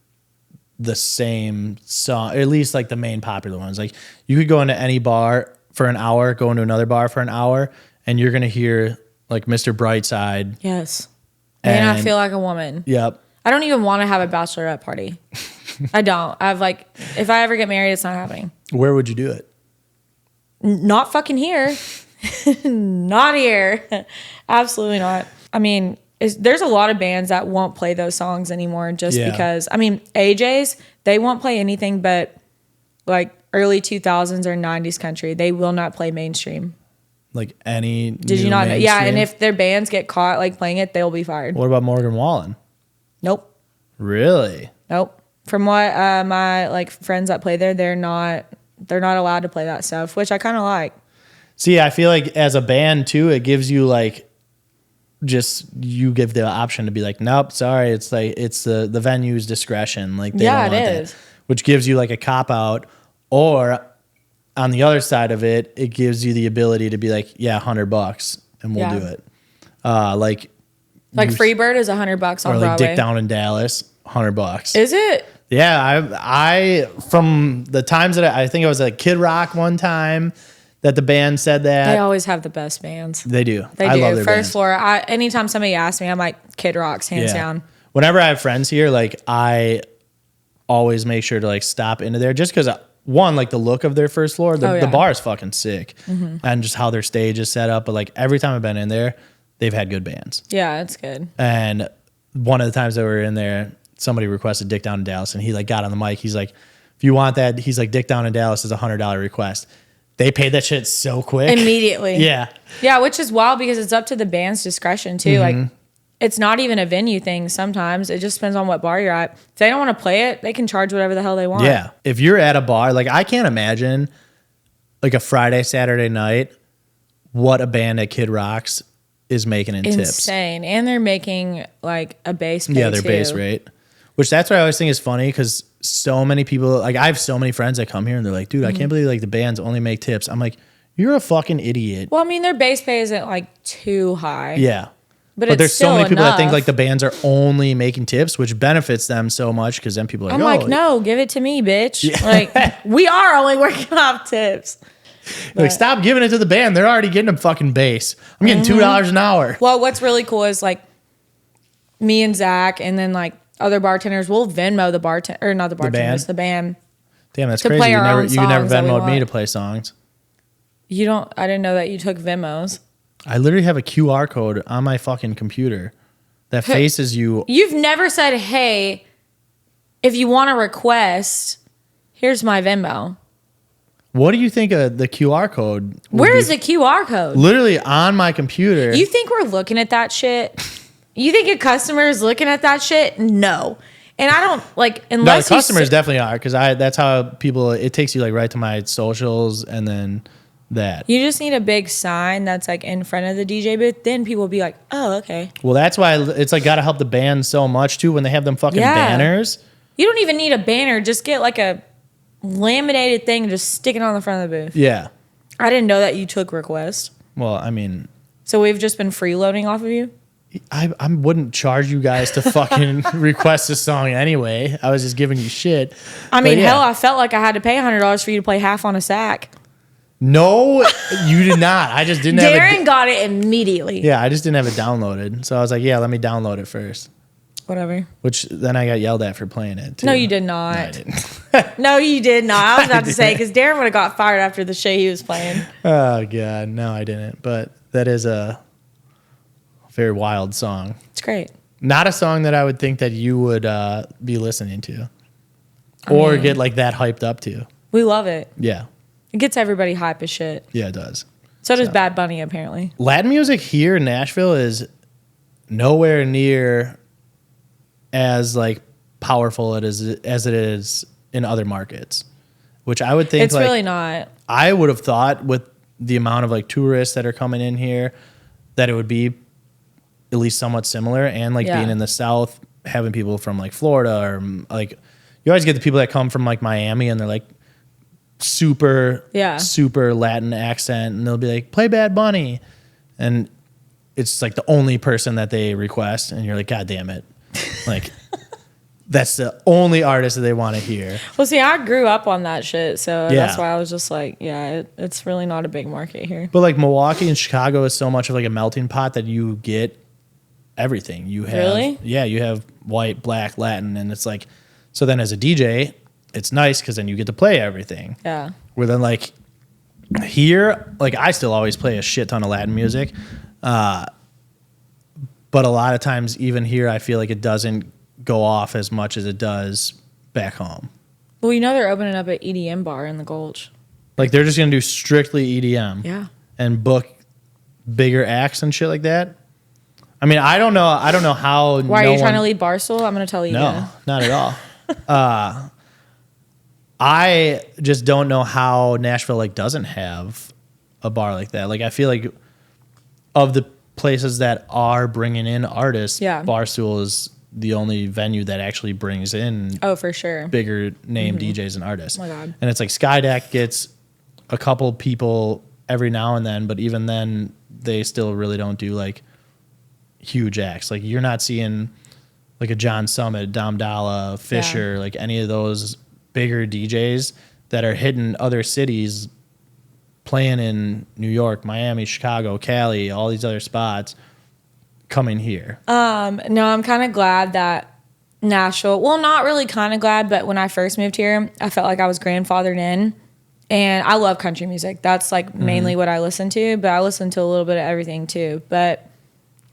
the same song, or at least like the main popular ones. Like you could go into any bar for an hour, go into another bar for an hour, and you're going to hear like Mr. Brightside. Yes. And I feel like a woman. Yep. I don't even want to have a bachelorette party. I don't. I've like, if I ever get married, it's not happening. Where would you do it? Not fucking here. Not here. Absolutely not. I mean, there's a lot of bands that won't play those songs anymore just because, I mean, AJ's, they won't play anything but like early 2000s or 90s country. They will not play mainstream. Like any Did you not know? Yeah, and if their bands get caught like playing it, they'll be fired. What about Morgan Wallen? Nope. Really? Nope. From what my like friends that play there, they're not allowed to play that stuff, which I kind of like. See, I feel like as a band too, it gives you like you give the option to be like, nope, sorry, it's like it's the venue's discretion. Like they don't want that, which gives you like a cop out. Or on the other side of it, it gives you the ability to be like, yeah, $100 and we'll do it. Like Freebird is $100 on Broadway. Or like Dick Down in Dallas, $100. Is it? Yeah, I from the times that I think it was like Kid Rock one time that the band said that. They always have the best bands. They do. I love their First Floor. Anytime somebody asks me, I'm like, Kid Rock's hands down. Whenever I have friends here, like I always make sure to like stop into there just because one, like the look of their First Floor, the bar is fucking sick, and just how their stage is set up. But like every time I've been in there, they've had good bands. Yeah, it's good. And one of the times that we were in there, somebody requested Dick Down in Dallas, and he like got on the mic. He's like, if you want that, he's like, Dick Down in Dallas is $100 request. They paid that shit so quick. Immediately. Yeah. Yeah, which is wild because it's up to the band's discretion too. Like it's not even a venue thing sometimes. It just depends on what bar you're at. If they don't want to play it, they can charge whatever the hell they want. Yeah. If you're at a bar, like I can't imagine like a Friday, Saturday night, what a band at Kid Rock's is making in tips. Insane. And they're making like a base pay their base rate. Which that's what I always think is funny because so many people, like I have so many friends that come here and they're like, dude, I can't believe like the bands only make tips. I'm like, you're a fucking idiot. Well, I mean, their base pay isn't like too high. Yeah. But there's it's so many still people that think enough. like the bands are only making tips, which benefits them so much because then people are like, I'm like, no, give it to me, bitch. Like, we are only working off tips. like, stop giving it to the band. They're already getting a fucking base. I'm getting $2 an hour. Well, what's really cool is like me and Zach and then like other bartenders will Venmo the bartender, or not the bartenders, the band. Damn, that's to crazy. play our own You never songs that we Venmoed me want. to play songs. I didn't know that you took Venmos. I literally have a QR code on my fucking computer that faces you. You've never said, hey, if you want a request, here's my Venmo. What do you think of the QR code? Where is the QR code? Literally on my computer. You think we're looking at that shit? You think a customer is looking at that shit? No. And I don't like unless no, the customers definitely are because that's how people. It takes you like right to my socials and then that. You just need a big sign that's like in front of the DJ booth. Then people will be like, "Oh, okay." Well, that's why it's like got to help the band so much too when they have them fucking banners. You don't even need a banner. Just get like a laminated thing and just stick it on the front of the booth. Yeah. I didn't know that you took requests. Well, I mean, so we've just been freeloading off of you. I wouldn't charge you guys to fucking request a song anyway. I was just giving you shit. I mean, But yeah. hell, I felt like I had to pay $100 for you to play half on a sack. No, you did not. I just didn't have Darren it. got it immediately. Yeah, I just didn't have it downloaded. So I was like, yeah, let me download it first. Whatever. Which then I got yelled at for playing it too. No, you did not. No, I didn't. No, you did not. I was about to say, because Darren would have got fired after the shit he was playing. Oh, God. No, I didn't. But that is a very wild song. It's great. Not a song that I would think that you would be listening to or get like that hyped up to. We love it. Yeah. It gets everybody hype as shit. Yeah, it does. So does Bad Bunny, apparently. Latin music here in Nashville is nowhere near as like powerful as it is in other markets, which I would think It's like, really not. I would have thought with the amount of like tourists that are coming in here that it would be at least somewhat similar, and like being in the South, having people from like Florida or like you always get the people that come from like Miami and they're like super Latin accent and they'll be like, play Bad Bunny, and it's like the only person that they request and you're like, God damn it, like that's the only artist that they want to hear. Well, see, I grew up on that shit, so Yeah. that's why I was just like, it's really not a big market here. But like Milwaukee and Chicago is so much of like a melting pot that you get everything. You have Really? Yeah, you have white, black, Latin, and it's like, so then as a DJ, it's nice because then you get to play everything. Yeah. Where then like here, like I still always play a shit ton of Latin music, but a lot of times even here, I feel like it doesn't go off as much as it does back home. Well, you know they're opening up an EDM bar in the Gulch. Like they're just gonna do strictly EDM. Yeah. And book bigger acts and shit like that. I mean, I don't know how. Why are you trying to lead Barstool? I'm going to tell you. No, not at all. I just don't know how Nashville like doesn't have a bar like that. Like I feel like of the places that are bringing in artists, Barstool is the only venue that actually brings in for sure bigger name DJs and artists. Oh my God. And it's like Skydeck gets a couple people every now and then, but even then they still really don't do like huge acts. Like you're not seeing like a John Summit, Dom Dalla, Fisher, like any of those bigger DJs that are hitting other cities, playing in New York, Miami, Chicago, Cali, all these other spots coming here. No, I'm kind of glad that Nashville, well, not really kind of glad, but when I first moved here, I felt like I was grandfathered in. And I love country music. That's like mainly what I listen to, but I listen to a little bit of everything too. But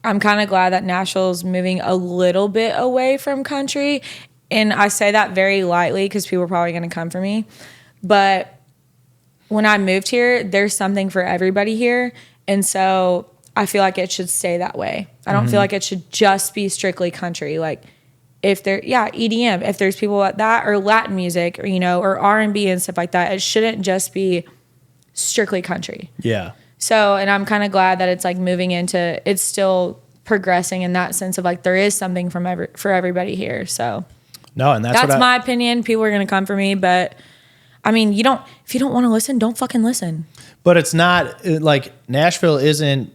I'm kind of glad that Nashville's moving a little bit away from country. And I say that very lightly because people are probably going to come for me. But when I moved here, there's something for everybody here. And so I feel like it should stay that way. I don't feel like it should just be strictly country. Like if there, EDM, if there's people like that or Latin music or, or R&B and stuff like that, it shouldn't just be strictly country. Yeah. So, and I'm kind of glad that it's like moving into, it's still progressing in that sense of like there is something for everybody here. So no, and that's my opinion. People are going to come for me, but I mean, if you don't want to listen, don't fucking listen. But it's not like Nashville isn't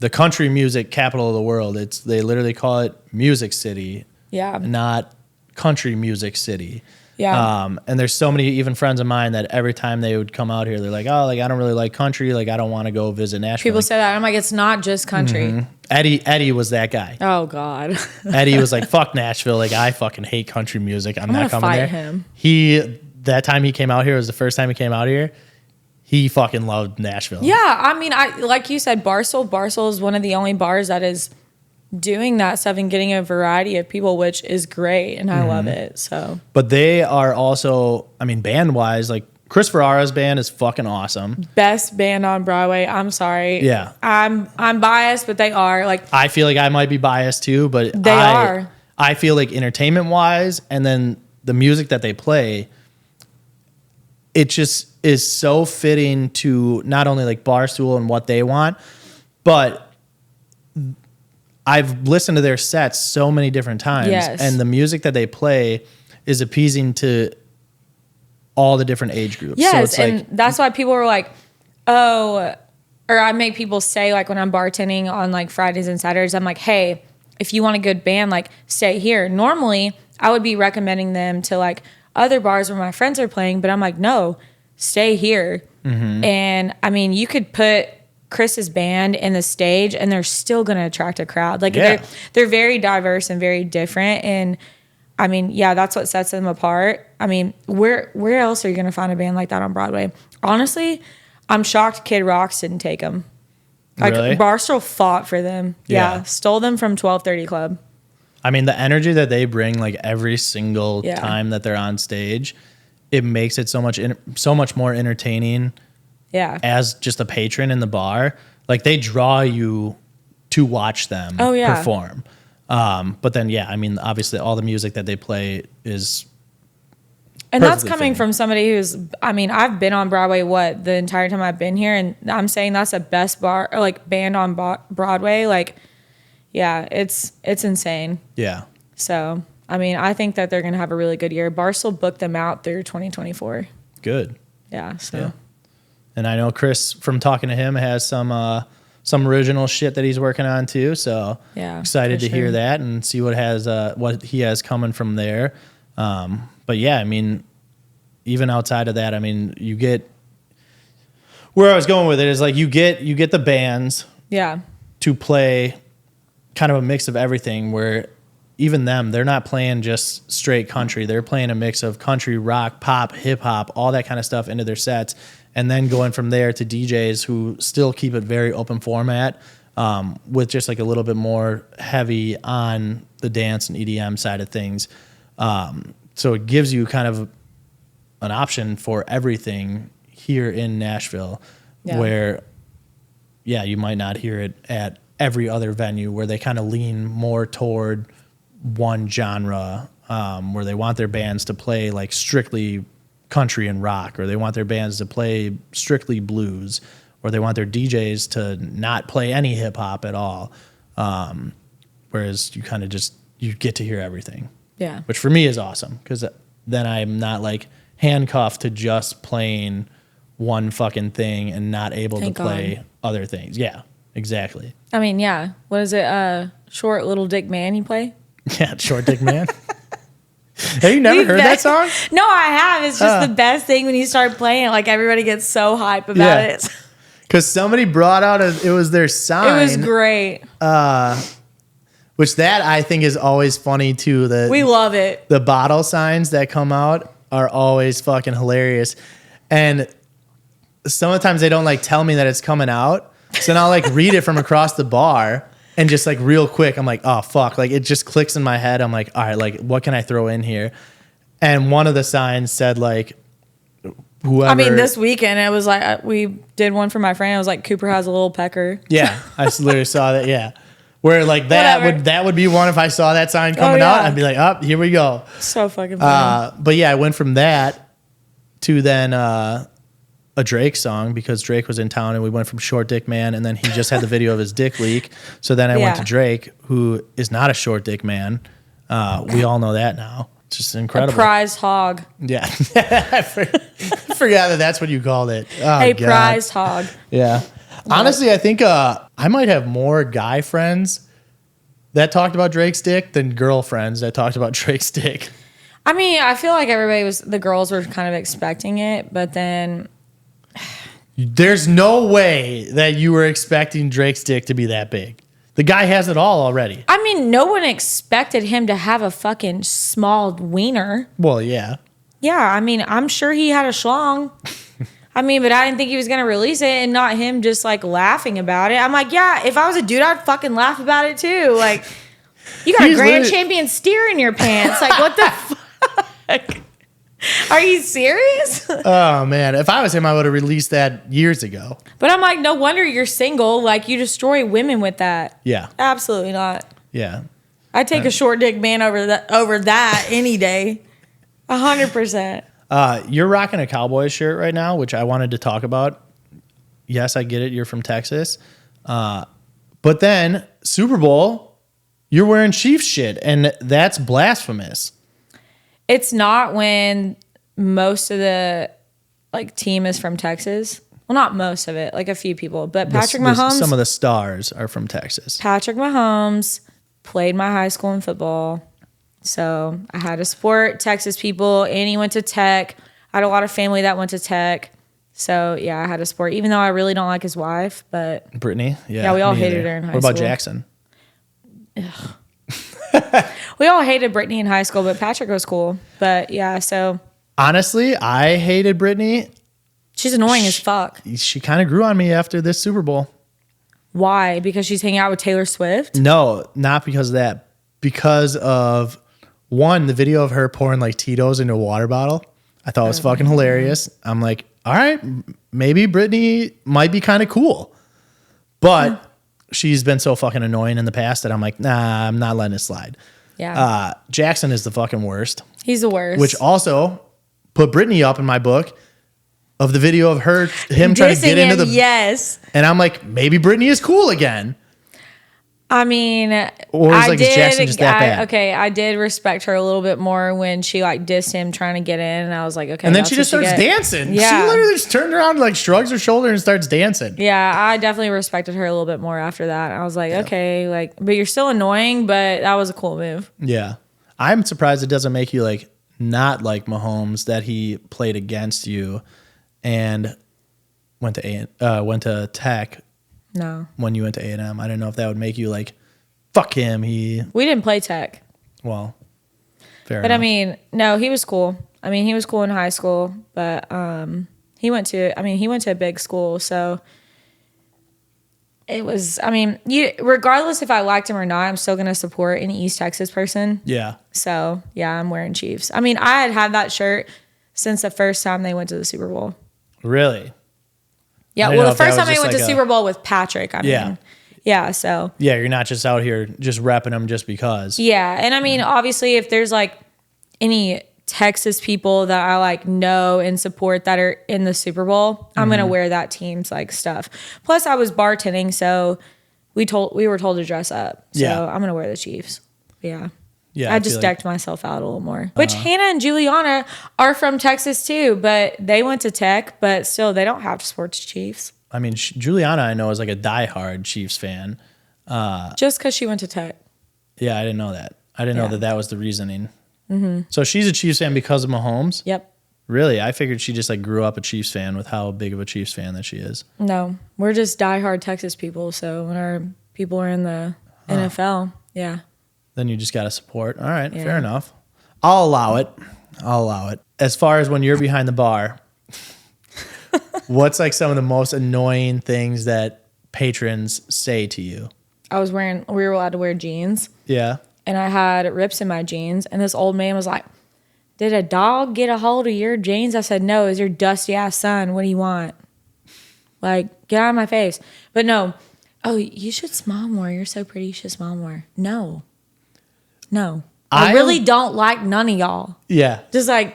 the country music capital of the world. They literally call it Music City, Yeah. not Country Music City. Yeah. And there's so many even friends of mine that every time they would come out here, they're like, oh, like I don't really like country. Like I don't want to go visit Nashville. People say that. I'm like, it's not just country. Mm-hmm. Eddie was that guy. Oh God. Eddie was like, fuck Nashville. Like I fucking hate country music. I'm not gonna coming fight there. him. That time he came out here was the first time he came out here. He fucking loved Nashville. Yeah. I mean, like you said, Barstool is one of the only bars that is doing that stuff and getting a variety of people, which is great. And I love it. So, But they are also, I mean, band wise, like Chris Ferrara's band is fucking awesome. best band on Broadway. I'm sorry. Yeah. I'm biased, but they are like, I feel like I might be biased too, but They are. I feel like entertainment wise, and then the music that they play, it just is so fitting to not only like Barstool and what they want, but I've listened to their sets so many different times, Yes. and the music that they play is appeasing to all the different age groups. yes. So it's And like, that's why people were like, oh, or I make people say, like, when I'm bartending on like Fridays and Saturdays, I'm like, hey, if you want a good band, like stay here. Normally I would be recommending them to like other bars where my friends are playing, but I'm like, no, stay here. And I mean, you could put Chris's band in the stage and they're still going to attract a crowd. Like Yeah. they're very diverse and very different. And I mean, yeah, that's what sets them apart. I mean, where else are you going to find a band like that on Broadway? Honestly, I'm shocked Kid Rocks didn't take them. Like Really? Barstool fought for them. Yeah. Yeah. Stole them from 1230 Club. I mean, the energy that they bring, like every single Yeah. time that they're on stage, it makes it so much more entertaining Yeah. as just a patron in the bar. Like they draw you to watch them Oh, yeah. perform. But then, yeah, I mean, obviously all the music that they play is And that's perfectly coming fitting. from somebody who's, I mean, I've been on Broadway, the entire time I've been here. And I'm saying that's the best bar or like band on Broadway. Like, yeah, it's insane. yeah. So, I mean, I think that they're going to have a really good year. Barstool booked them out through 2024. Good. Yeah. So, Yeah. And I know Chris, from talking to him, has some original shit that he's working on too. So Yeah, excited for to hear sure. that and see what he has coming from there. But yeah, I mean, even outside of that, I mean, you get where I was going with it is like you get the bands yeah. to play kind of a mix of everything, where even them, they're not playing just straight country. They're playing a mix of country, rock, pop, hip hop, all that kind of stuff into their sets. And then going from there to DJs who still keep it very open format, with just like a little bit more heavy on the dance and EDM side of things. So it gives you kind of an option for everything here in Nashville, Yeah. where, yeah, you might not hear it at every other venue, where they kind of lean more toward one genre, where they want their bands to play like strictly country and rock, or they want their bands to play strictly blues, or they want their DJs to not play any hip hop at all. Whereas you kind of you get to hear everything, Yeah. which for me is awesome, because then I'm not like handcuffed to just playing one fucking thing and not able Thank to play God. other things. Yeah, exactly. I mean, yeah. What is it? Short Little Dick Man you play? Yeah, Short Dick Man. Have you never heard that song? No, I have. It's just the best thing when you start playing it. Like everybody gets so hype about Yeah. it. Because somebody brought out it was their sign. It was great. Which that I think is always funny too. We love it. The bottle signs that come out are always fucking hilarious. And sometimes they don't like tell me that it's coming out. So then I'll like read it from across the bar, and just like real quick, I'm like, oh fuck. Like it just clicks in my head. I'm like, all right, like what can I throw in here? And one of the signs said like, whoever. I mean, this weekend it was like we did one for my friend. It was like Cooper has a little pecker. Yeah, I literally saw that. Yeah. Where like that would be one if I saw that sign coming yeah. out, I'd be like, oh, here we go. So fucking funny. But yeah, I went from that to then a Drake song, because Drake was in town, and we went from Short Dick Man, and then he just had the video of his dick leak. So then I went Yeah. to Drake, who is not a short dick man. We all know that now. It's just incredible. Prize hog. Yeah. I forgot that that's what you called it. Oh, A God. prized hog. Yeah. Honestly, I think I might have more guy friends that talked about Drake's dick than girlfriends that talked about Drake's dick. I mean, I feel like the girls were kind of expecting it, but then There's no way that you were expecting Drake's dick to be that big. The guy has it all already. I mean, no one expected him to have a fucking small wiener. Well, yeah. Yeah, I mean, I'm sure he had a schlong. I mean, but I didn't think he was gonna release it, and not him just like laughing about it. I'm like, yeah, if I was a dude, I'd fucking laugh about it too. Like, you got a grand champion steer in your pants. Like, what the fuck? Are you serious? Oh man, if I was him, I would have released that years ago. But I'm like, no wonder you're single. Like, you destroy women with that. Yeah. Absolutely not. Yeah. I'd take a short dick man over that any day. 100%. You're rocking a Cowboys shirt right now, which I wanted to talk about. Yes, I get it. You're from Texas. But then Super Bowl, you're wearing Chiefs shit, and that's blasphemous. It's not when most of the like team is from Texas. Well, not most of it, like a few people. But Patrick Mahomes. Some of the stars are from Texas. Patrick Mahomes played my high school in football. So I had to support Texas people. And he went to Tech. I had a lot of family that went to Tech. So yeah, I had to support, even though I really don't like his wife. But Brittany, yeah, we all hated her in high school. What about Jackson? We all hated Brittany in high school, but Patrick was cool. But yeah, so honestly, I hated Brittany. She's annoying as fuck. She kind of grew on me after this Super Bowl. Why? Because she's hanging out with Taylor Swift? No, not because of that. Because of one, the video of her pouring like Tito's into a water bottle. I thought it was fucking hilarious. I'm like, all right, maybe Brittany might be kind of cool. But she's been so fucking annoying in the past that I'm like, nah, I'm not letting it slide. Yeah. Jackson is the fucking worst. He's the worst. Which also put Brittany up in my book of the video of him trying to get into the... Yes. And I'm like, maybe Brittany is cool again. I mean, or was like, is Jackson just that bad? Okay, I did respect her a little bit more when she like dissed him trying to get in, and I was like, okay. And then she just starts dancing. Yeah. She literally just turned around, like shrugs her shoulder and starts dancing. Yeah, I definitely respected her a little bit more after that. I was like, okay, like, but you're still annoying, but that was a cool move. Yeah. I'm surprised it doesn't make you like not like Mahomes that he played against you and went to Tech. No. When you went to A&M. I didn't know if that would make you like, fuck him. We didn't play Tech. Well, fair but enough. I mean, no, he was cool. I mean, he was cool in high school, but he went to a big school, so it was, I mean, regardless if I liked him or not, I'm still going to support an East Texas person. Yeah. So, yeah, I'm wearing Chiefs. I mean, I had that shirt since the first time they went to the Super Bowl. Really? Yeah, well, the first time I went to Super Bowl with Patrick, I mean. Yeah, so. Yeah, you're not just out here just repping them just because. Yeah, and I mean, obviously, if there's like any Texas people that I like know and support that are in the Super Bowl, I'm going to wear that team's like stuff. Plus, I was bartending, so we were told to dress up. So I'm going to wear the Chiefs. Yeah. Yeah, I just decked myself out a little more. Which Hannah and Juliana are from Texas too, but they went to Tech, but still they don't have to support the Chiefs. I mean, Juliana I know is like a diehard Chiefs fan. Just because she went to Tech. Yeah, I didn't know that. I didn't know that was the reasoning. Mm-hmm. So she's a Chiefs fan because of Mahomes? Yep. Really? I figured she just like grew up a Chiefs fan with how big of a Chiefs fan that she is. No, we're just diehard Texas people. So when our people are in the NFL, then you just got to support. All right, fair enough. I'll allow it. As far as when you're behind the bar, what's like some of the most annoying things that patrons say to you? we were allowed to wear jeans. Yeah. And I had rips in my jeans. And this old man was like, did a dog get a hold of your jeans? I said, no, it's your dusty ass son. What do you want? Like, get out of my face. But no. Oh, you should smile more. You're so pretty. You should smile more. No. I really don't like none of y'all. Yeah. Just I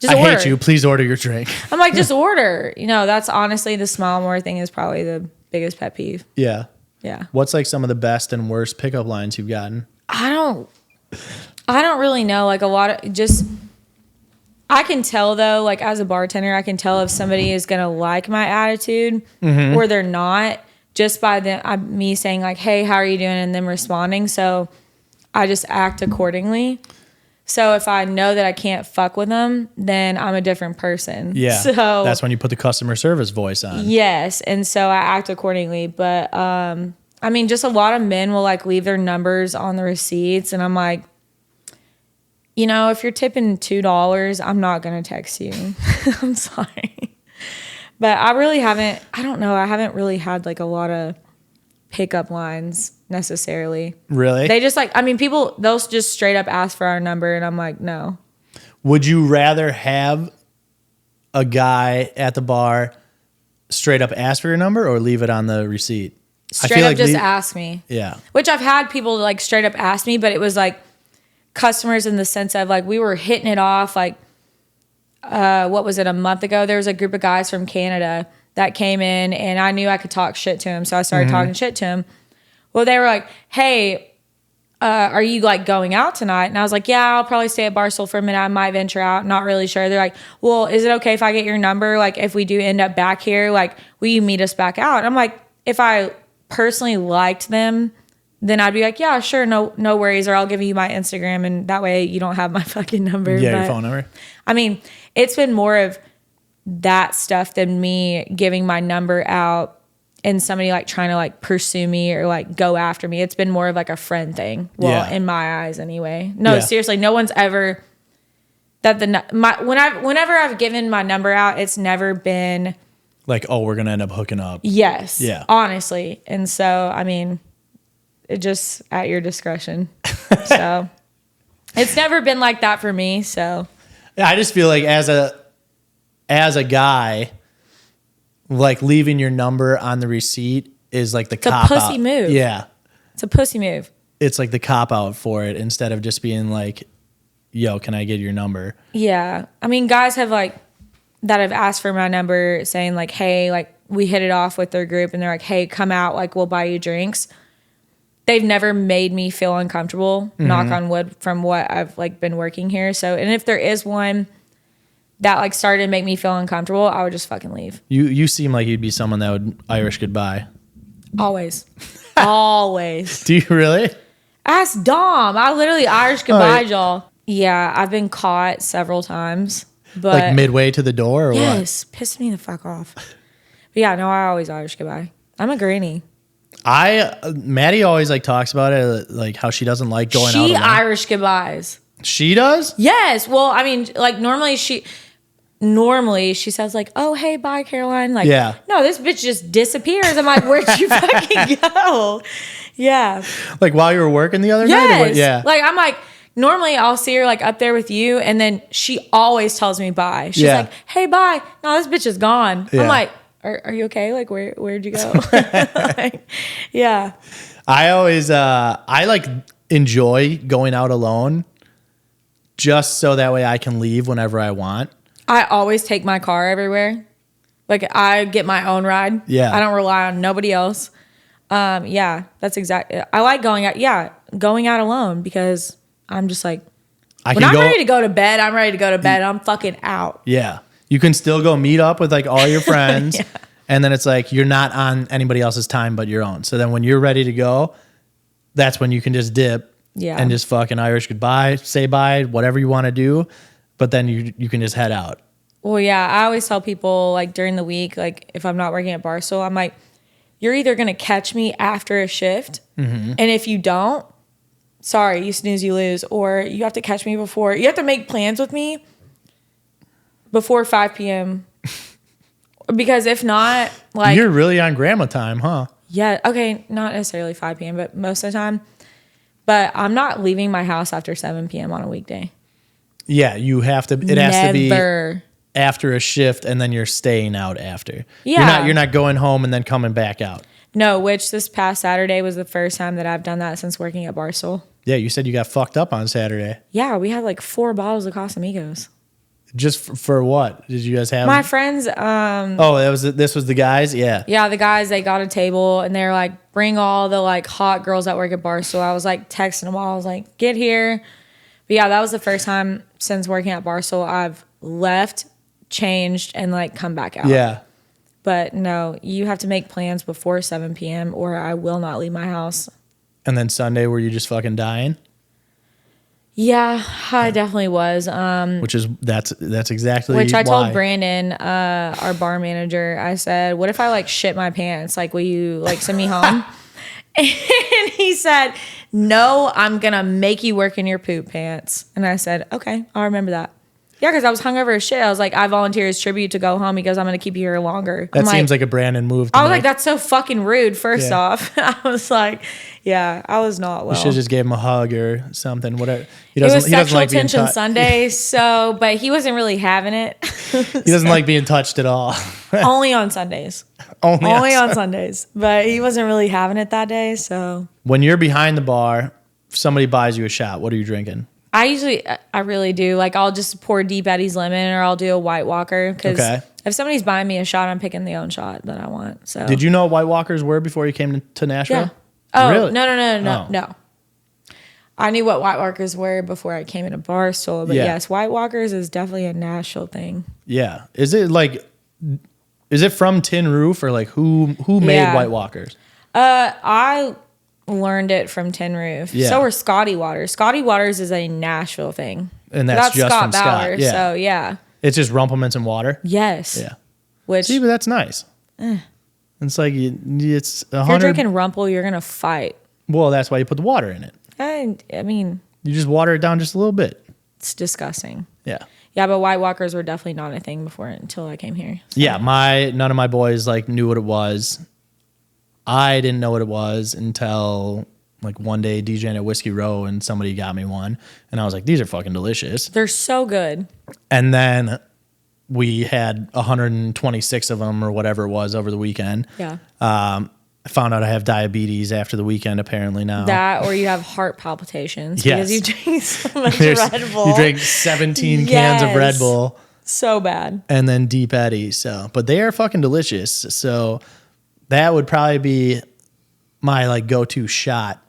order. hate you. Please order your drink. I'm like, just order. That's honestly the smile more thing is probably the biggest pet peeve. Yeah. Yeah. What's like some of the best and worst pickup lines you've gotten? I don't really know. Like a lot of just I can tell though, like as a bartender, I can tell if somebody is gonna like my attitude or they're not, just by me saying like, "Hey, how are you doing?" and them responding. So I just act accordingly. So if I know that I can't fuck with them, then I'm a different person. Yeah. So that's when you put the customer service voice on. Yes, and so I act accordingly. But I mean, just a lot of men will like leave their numbers on the receipts, and I'm like, you know, if you're tipping $2, I'm not gonna text you. I'm sorry, but I really haven't. I don't know. I haven't really had like a lot of pickup lines necessarily. Really? They just like. I mean, people they'll just straight up ask for our number, and I'm like, no. Would you rather have a guy at the bar straight up ask for your number or leave it on the receipt? Straight up just ask me. Yeah. Which I've had people like straight up ask me, but it was like customers in the sense of like we were hitting it off like what was it, a month ago? There was a group of guys from Canada that came in and I knew I could talk shit to him. So I started talking shit to him. Well, they were like, "Hey, are you like going out tonight?" And I was like, "Yeah, I'll probably stay at Barstool for a minute. I might venture out. Not really sure." They're like, "Well, is it okay if I get your number? Like if we do end up back here, like will you meet us back out?" And I'm like, if I personally liked them, then I'd be like, "Yeah, sure, no worries," or I'll give you my Instagram, and that way you don't have my fucking number. Yeah, your phone number. I mean, it's been more of that stuff than me giving my number out and somebody like trying to like pursue me or like go after me. It's been more of like a friend thing. Well, in my eyes anyway. No, seriously, no one's ever whenever I've given my number out, it's never been like, "Oh, we're gonna end up hooking up." Yes. Yeah. Honestly. And so, I mean, it just at your discretion. So it's never been like that for me. So I just feel like as a guy, like leaving your number on the receipt is like the cop out. It's a pussy move. Yeah. It's a pussy move. It's like the cop out for it instead of just being like, "Yo, can I get your number?" Yeah. I mean, guys have like that have asked for my number saying like, "Hey, like we hit it off with their group," and they're like, "Hey, come out, like we'll buy you drinks." They've never made me feel uncomfortable, knock on wood, from what I've like been working here. So, and if there is one that like started to make me feel uncomfortable, I would just fucking leave. You seem like you'd be someone that would Irish goodbye. Always. Always. Do you really? Ask Dom. I literally Irish goodbye, y'all. Yeah, I've been caught several times. But Like midway to the door or what? yes, pissed me the fuck off. But yeah, no, I always Irish goodbye. I'm a granny. Maddie always like talks about it, like how she doesn't like going out She alone. Irish goodbyes. She does? Yes. Well, I mean, like normally she says like, "Oh, hey, bye, Caroline." Like, Yeah. no, this bitch just disappears. I'm like, "Where'd you fucking go?" Yeah. Like while you were working the other night? Or Yes. what? Yeah. Like I'm like, normally I'll see her like up there with you, and then she always tells me bye. She's Yeah. like, "Hey, bye." No, this bitch is gone. Yeah. I'm like, are you okay? Like, where'd you go? Like, yeah. I always I like enjoy going out alone just so that way I can leave whenever I want. I always take my car everywhere. Like I get my own ride. Yeah. I don't rely on nobody else. Yeah, that's exactly. I like going out. Yeah, going out alone because I'm just like, when I'm ready to go to bed, I'm ready to go to bed. I'm fucking out. Yeah. You can still go meet up with like all your friends. Yeah. And then it's like you're not on anybody else's time but your own. So then when you're ready to go, that's when you can just dip and just fucking Irish goodbye, say bye, whatever you want to do. But then you can just head out. Well, yeah, I always tell people like during the week, like if I'm not working at Barstool, I'm like, you're either going to catch me after a shift. And if you don't, sorry, you snooze, you lose. Or you have to catch me before, you have to make plans with me before 5 p.m. Because if not, like... You're really on grandma time, huh? Yeah, okay, not necessarily 5 p.m., but most of the time. But I'm not leaving my house after 7 p.m. on a weekday. Yeah, you have to... It has to be after a shift, and then you're staying out after. Yeah. You're not going home and then coming back out. No, which this past Saturday was the first time that I've done that since working at Barstool. Yeah, you said you got fucked up on Saturday. Yeah, we had like 4 bottles of Casamigos. Just for what? Did you guys have? My friends. This was the guys? Yeah. Yeah, the guys, they got a table and they're like, bring all the like hot girls that work at Barstool. I was like texting them all. I was like, get here. But yeah, that was the first time since working at Barstool I've left, changed, and like come back out. Yeah. But no, you have to make plans before 7 p.m. or I will not leave my house. And then Sunday, were you just fucking dying? Yeah, I definitely was. That's exactly Which I why. told Brandon, our bar manager, I said, what if I like shit my pants? Like, will you like send me home? And he said, no, I'm going to make you work in your poop pants. And I said, okay, I'll remember that. Yeah, because I was hungover as shit. I was like, I volunteer as tribute to go home because I'm going to keep you here longer. That seems like a Brandon move to I was make. like, that's so fucking rude, first off. I was like, yeah, I was not well. You should have just gave him a hug or something. Whatever. It was sexual like being tension Sunday, but he wasn't really having it. He doesn't like being touched at all. Only on Sundays. Only on Sundays. But he wasn't really having it that day, so. When you're behind the bar, if somebody buys you a shot, what are you drinking? I really do. Like, I'll just pour Deep Eddy's lemon or I'll do a White Walker. Because if somebody's buying me a shot, I'm picking the own shot that I want. So. Did you know what White Walkers were before you came to Nashville? Yeah. Oh, really? No. I knew what White Walkers were before I came into Barstool. But yes, White Walkers is definitely a Nashville thing. Yeah. Is it from Tin Roof or like who made White Walkers? I learned it from Tin Roof. Yeah. So were Scotty Waters. Scotty Waters is a Nashville thing. And that's just Scott from Bauer, Scott. Yeah. So yeah. It's just rumplements and water? Yes. Yeah. Which, see, but that's nice. It's like it's 100. if you're drinking Rumple, you're going to fight. Well, that's why you put the water in it. I mean, you just water it down just a little bit. It's disgusting. Yeah. Yeah, but White Walkers were definitely not a thing before until I came here. So. Yeah, none of my boys like knew what it was. I didn't know what it was until like one day DJing at Whiskey Row and somebody got me one and I was like, these are fucking delicious. They're so good. And then we had 126 of them or whatever it was over the weekend. Yeah. I found out I have diabetes after the weekend apparently now. That or you have heart palpitations yes. because you drink so much Red Bull. You drink 17 cans of Red Bull. So bad. And then Deep Eddy. But they are fucking delicious. So that would probably be my like go-to shot.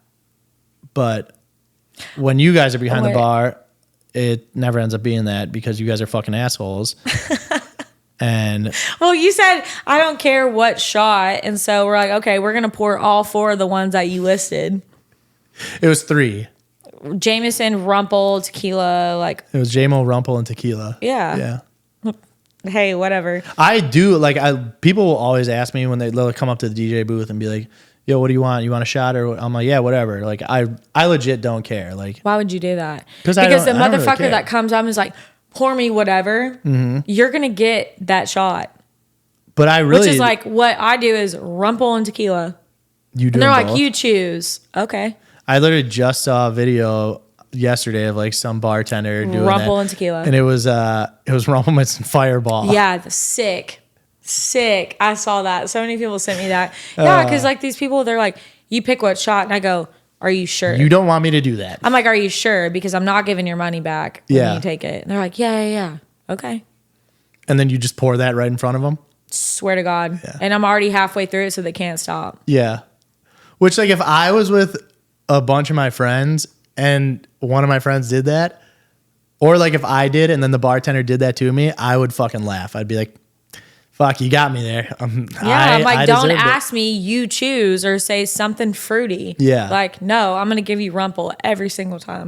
But when you guys are behind the bar, it never ends up being that because you guys are fucking assholes. And well, you said I don't care what shot, and so we're like, okay, we're gonna pour all 4 of the ones that you listed. It was 3. Jameson, Rumple, tequila, like it was JMO, Rumple, and tequila. Yeah. Hey, whatever. I do people will always ask me when they'll come up to the DJ booth and be like, yo, what do you want? You want a shot? Or I'm like, yeah, whatever. Like I legit don't care. Like, why would you do that? Because the motherfucker really that comes up and is like, pour me whatever. Mm-hmm. You're gonna get that shot. But I really, which is like what I do is Rumple and tequila. You do. And they're both? like, you choose. Okay. I literally just saw a video yesterday of like some bartender doing Rumple that, and tequila, and it was Rumplemans and Fireball. Yeah, sick. I saw that. So many people sent me that. Yeah, because like these people, they're like, you pick what shot, and I go, are you sure? You don't want me to do that. I'm like, are you sure? Because I'm not giving your money back when you take it. And they're like, yeah. Okay. And then you just pour that right in front of them? Swear to God. Yeah. And I'm already halfway through it, so they can't stop. Yeah. Which, like, if I was with a bunch of my friends and one of my friends did that, or like if I did and then the bartender did that to me, I would fucking laugh. I'd be like, fuck, you got me there. I'm like, don't ask me, you choose, or say something fruity. Yeah. Like, no, I'm going to give you Rumple every single time.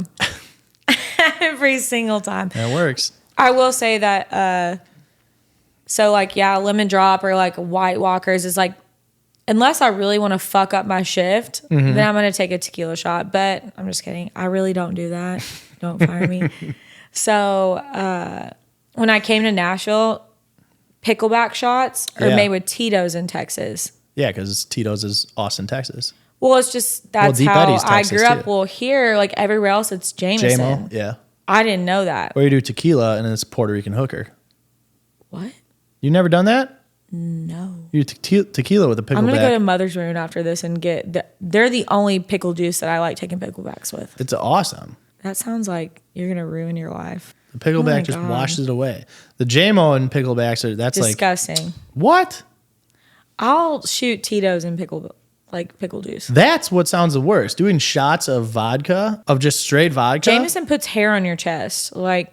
Every single time. That works. I will say that, so like, yeah, lemon drop or like White Walkers is like, unless I really want to fuck up my shift, then I'm going to take a tequila shot. But I'm just kidding. I really don't do that. Don't fire me. So when I came to Nashville, pickleback shots are made with Tito's in Texas. Yeah, because Tito's is Austin, Texas. Well, it's just that's how Eddy's I Texas grew up. too. Well, here, like everywhere else, it's Jameson. JMO, yeah. I didn't know that. Or you do tequila and then it's Puerto Rican hooker. What? You never done that? No. You do tequila with a pickleback. I'm going to go to Mother's Room after this and they're the only pickle juice that I like taking picklebacks with. It's awesome. That sounds like you're going to ruin your life. The pickleback just washes it away. The JMO and picklebacks are disgusting. What? I'll shoot Tito's in pickle juice. That's what sounds the worst. Doing shots of vodka, of just straight vodka. Jameson puts hair on your chest. Like,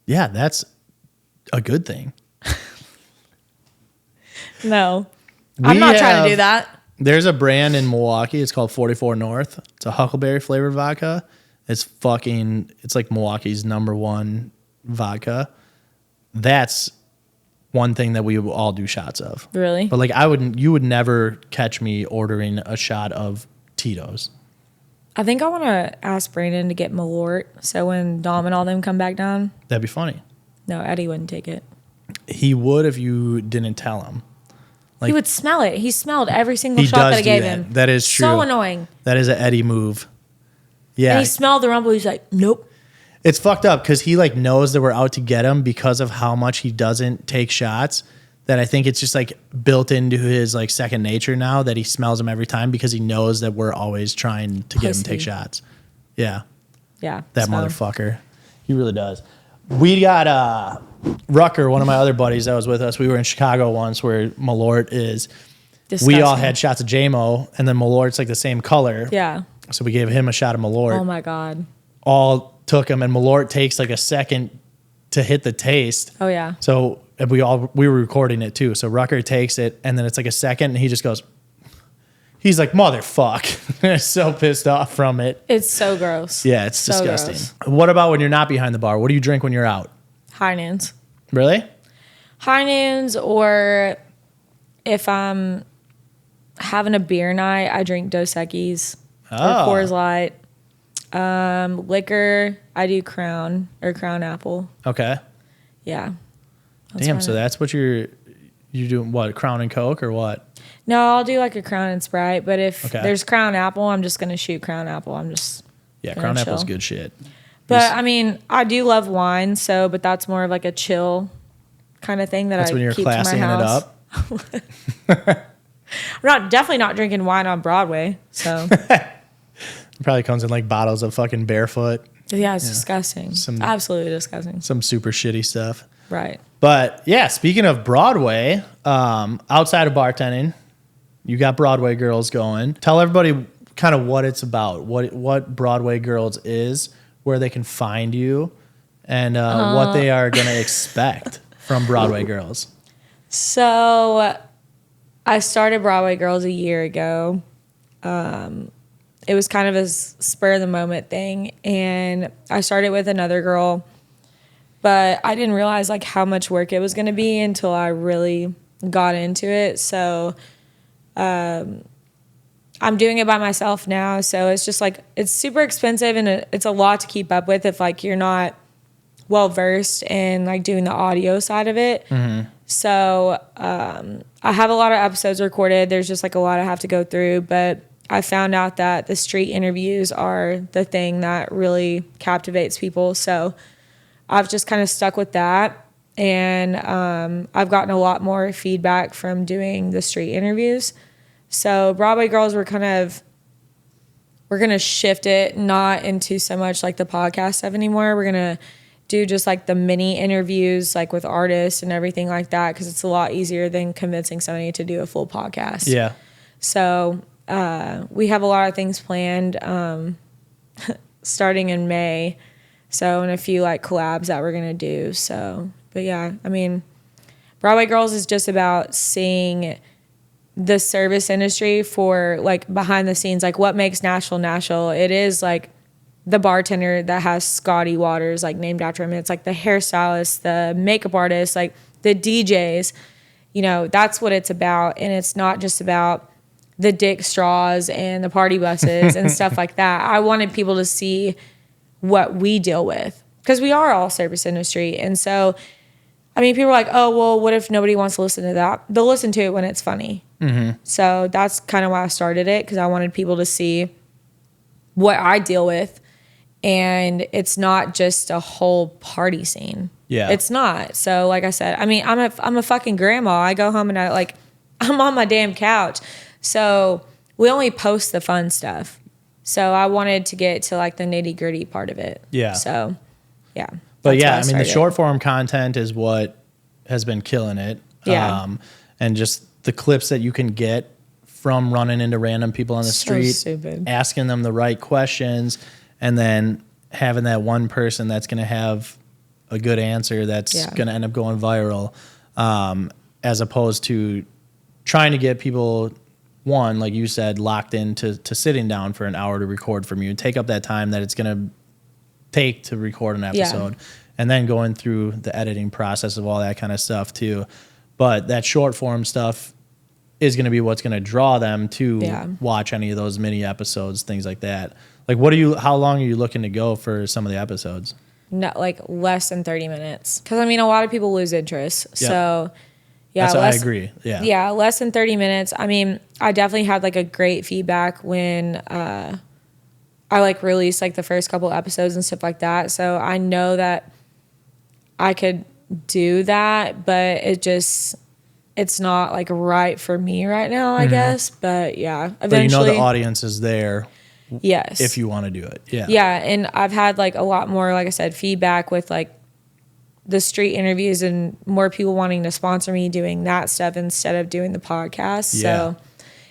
yeah, that's a good thing. No. I'm not trying to do that. There's a brand in Milwaukee. It's called 44 North. It's a huckleberry flavored vodka. It's like Milwaukee's #1 vodka. That's one thing that we will all do shots of. Really? But like you would never catch me ordering a shot of Tito's. I think I want to ask Brandon to get Malort. So when Dom and all them come back down. That'd be funny. No, Eddie wouldn't take it. He would if you didn't tell him. Like, he would smell it. He smelled every single shot that I gave him. That is true. So annoying. That is an Eddie move. Yeah. And he smelled the rumble. He's like, nope. It's fucked up because he like knows that we're out to get him because of how much he doesn't take shots. That I think it's just like built into his like second nature now that he smells them every time because he knows that we're always trying to get him to take shots. Yeah. Yeah. That motherfucker. He really does. We got Rucker, one of my other buddies that was with us. We were in Chicago once where Malort is. Disgusting. We all had shots of JMO and then Malort's like the same color. Yeah. So we gave him a shot of Malort. Oh my God. All took him and Malort takes like a second to hit the taste. Oh yeah. So we were recording it too. So Rucker takes it and then it's like a second and he just goes, he's like, motherfuck. So pissed off from it. It's so gross. Yeah, it's So disgusting. gross. What about when you're not behind the bar? What do you drink when you're out? High noons. Really? High noons, or if I'm having a beer night, I drink Dos Equis or Coors Light. Liquor, I do Crown or Crown Apple. Okay. Yeah. Damn, so that's what you're doing, what, Crown and Coke or what? No, I'll do like a Crown and Sprite, but if Okay. there's Crown Apple, I'm just going to shoot Crown Apple. Yeah, Crown chill. Apple's good shit. But I mean, I do love wine, but that's more of like a chill kind of thing that That's I when you're keep to my classing house. it up. I'm definitely not drinking wine on Broadway. So It probably comes in like bottles of fucking Barefoot, yeah, it's disgusting. Absolutely disgusting. some super shitty stuff. Right. But yeah, speaking of Broadway, outside of bartending, you got Broadway Girls going. Tell everybody kind of what it's about, what Broadway Girls is, where they can find you, and what they are going to expect from Broadway Girls. So I started Broadway Girls a year ago. It was kind of a spur of the moment thing, and I started with another girl, but I didn't realize like how much work it was going to be until I really got into it. So I'm doing it by myself now, so it's just like it's super expensive and it's a lot to keep up with if like you're not well versed in like doing the audio side of it. Mm-hmm. So I have a lot of episodes recorded. There's just like a lot I have to go through, but I found out that the street interviews are the thing that really captivates people. So I've just kind of stuck with that, and I've gotten a lot more feedback from doing the street interviews. So Broadway Girls, we're going to shift it not into so much like the podcast stuff anymore. We're going to do just like the mini interviews like with artists and everything like that, because it's a lot easier than convincing somebody to do a full podcast. Yeah. So we have a lot of things planned starting in May. So, and a few like collabs that we're going to do. So, but yeah, I mean, Broadway Girls is just about seeing the service industry for like behind the scenes, like what makes Nashville Nashville. It is like the bartender that has Scotty Waters like named after him. It's like the hairstylist, the makeup artist, like the DJs, you know, that's what it's about. And it's not just about the dick straws and the party buses and stuff like that. I wanted people to see what we deal with, because we are all service industry. And so, I mean, people are like, oh, well, what if nobody wants to listen to that? They'll listen to it when it's funny. Mm-hmm. So that's kind of why I started it, because I wanted people to see what I deal with. And it's not just a whole party scene. Yeah. It's not. So like I said, I mean, I'm a fucking grandma. I go home and I'm on my damn couch. So we only post the fun stuff. So I wanted to get to like the nitty gritty part of it. Yeah. So yeah. But yeah, I mean, the short form content is what has been killing it. Yeah. And just the clips that you can get from running into random people on the street, stupid. asking them the right questions, and then having that one person that's going to have a good answer that's going to end up going viral, as opposed to trying to get people, one, like you said, locked into sitting down for an hour to record from you and take up that time that it's going to take to record an episode, and then going through the editing process of all that kind of stuff too. But that short form stuff is going to be what's going to draw them to watch any of those mini episodes, things like that. Like, how long are you looking to go for some of the episodes? No, like less than 30 minutes. Because, I mean, a lot of people lose interest. Yep. So, yeah. I agree. Yeah. Yeah, less than 30 minutes. I mean, I definitely had, like, a great feedback when I, like, released, like, the first couple episodes and stuff like that. So, I know that I could do that, but it's not, like, right for me right now, I guess. But, yeah, eventually. But you know the audience is there. Yes. If you want to do it. Yeah. Yeah. And I've had like a lot more, like I said, feedback with like the street interviews and more people wanting to sponsor me doing that stuff instead of doing the podcast. Yeah. So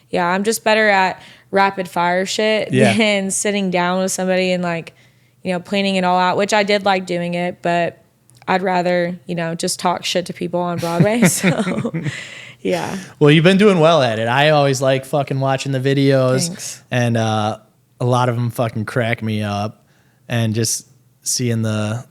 yeah, I'm just better at rapid fire shit than sitting down with somebody and like, you know, planning it all out, which I did like doing it, but I'd rather, you know, just talk shit to people on Broadway. So yeah. Well, you've been doing well at it. I always like fucking watching the videos. Thanks. And, a lot of them fucking crack me up, and just seeing the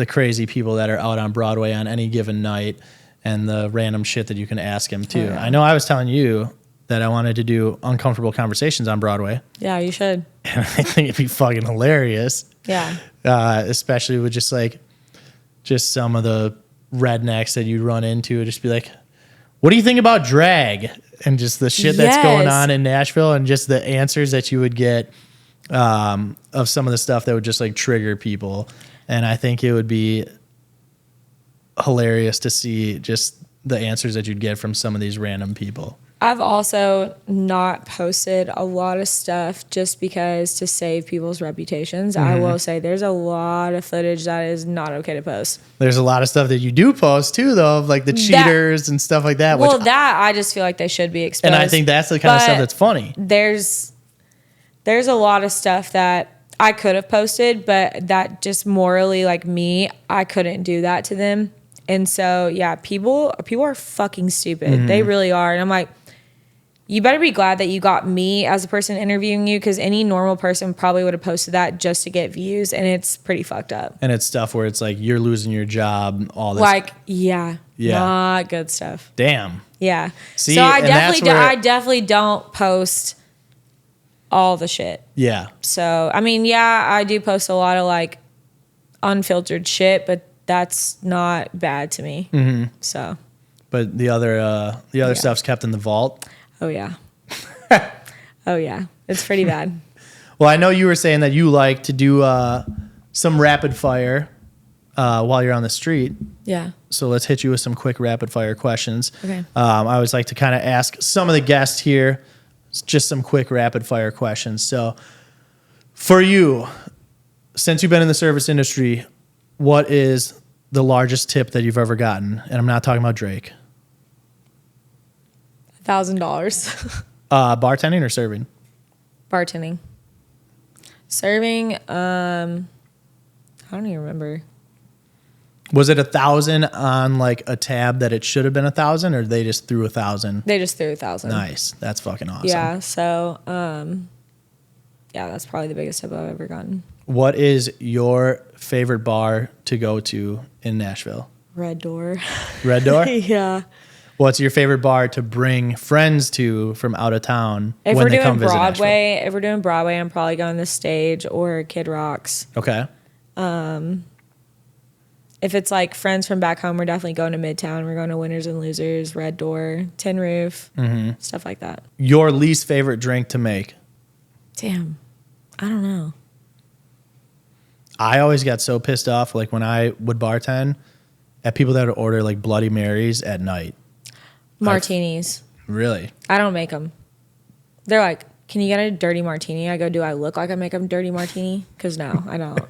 crazy people that are out on Broadway on any given night and the random shit that you can ask them too. I know I was telling you that I wanted to do uncomfortable conversations on Broadway. Yeah, you should. And I think it'd be fucking hilarious. Yeah. Especially with just some of the rednecks that you'd run into, just be like, what do you think about drag? And just the shit that's going on in Nashville, and just the answers that you would get of some of the stuff that would just like trigger people. And I think it would be hilarious to see just the answers that you'd get from some of these random people. I've also not posted a lot of stuff just because to save people's reputations. I will say there's a lot of footage that is not okay to post. There's a lot of stuff that you do post too, though, of like the cheaters and stuff like that. Well, that I just feel like they should be exposed. And I think that's the kind of stuff that's funny. There's a lot of stuff that I could have posted, but that just morally, like me, I couldn't do that to them. And so, yeah, people are fucking stupid. They really are. And I'm like, you better be glad that you got me as a person interviewing you, because any normal person probably would have posted that just to get views, and it's pretty fucked up. And it's stuff where it's like you're losing your job, all this. Like, not good stuff. Damn. Yeah. See, so I definitely don't post all the shit. Yeah. So, I mean, yeah, I do post a lot of like unfiltered shit, but that's not bad to me. So. But the other stuff's kept in the vault. Oh, yeah. Oh, yeah. It's pretty bad. Well, I know you were saying that you like to do some rapid fire while you're on the street. Yeah. So let's hit you with some quick rapid fire questions. Okay. I always like to kind of ask some of the guests here just some quick rapid fire questions. So for you, since you've been in the service industry, what is the largest tip that you've ever gotten? And I'm not talking about Drake. $1,000. Bartending or serving? Bartending. Serving, I don't even remember. Was it 1,000 on like a tab that it should have been 1,000, or they just threw 1,000? They just threw 1,000. Nice. That's fucking awesome. Yeah. So, yeah, that's probably the biggest tip I've ever gotten. What is your favorite bar to go to in Nashville? Red Door. Red Door? Yeah. What's your favorite bar to bring friends to from out of town when they come visit Nashville? If we're doing Broadway, I'm probably going the Stage or Kid Rock's. Okay. If it's like friends from back home, we're definitely going to Midtown. We're going to Winners and Losers, Red Door, Tin Roof, stuff like that. Your least favorite drink to make? Damn. I don't know. I always got so pissed off like when I would bartend at people that would order like Bloody Marys at night. Martinis. Really? I don't make them. They're like, can you get a dirty martini? I go, do I look like I make a dirty martini? Because no, I don't.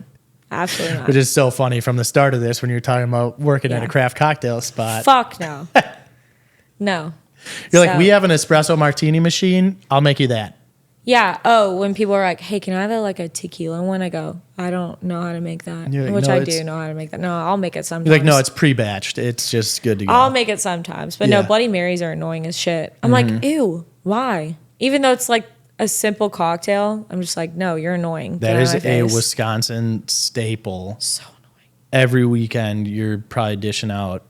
Absolutely not. Which is so funny from the start of this when you're talking about working at a craft cocktail spot. Fuck no. No. You're like, we have an espresso martini machine. I'll make you that. Yeah. Oh, when people are like, "Hey, can I have a tequila one?" I go, "I don't know how to make that," You're like, which "No, I it's-" do know how to make that. No, I'll make it sometimes. You're like, no, it's pre-batched. It's just good to go. I'll make it sometimes, but no, Yeah. Bloody Marys are annoying as shit. I'm like, ew, why? Even though it's like a simple cocktail, I'm just like, no, you're annoying. That Get out is of my a face. Wisconsin staple. So annoying. Every weekend, you're probably dishing out.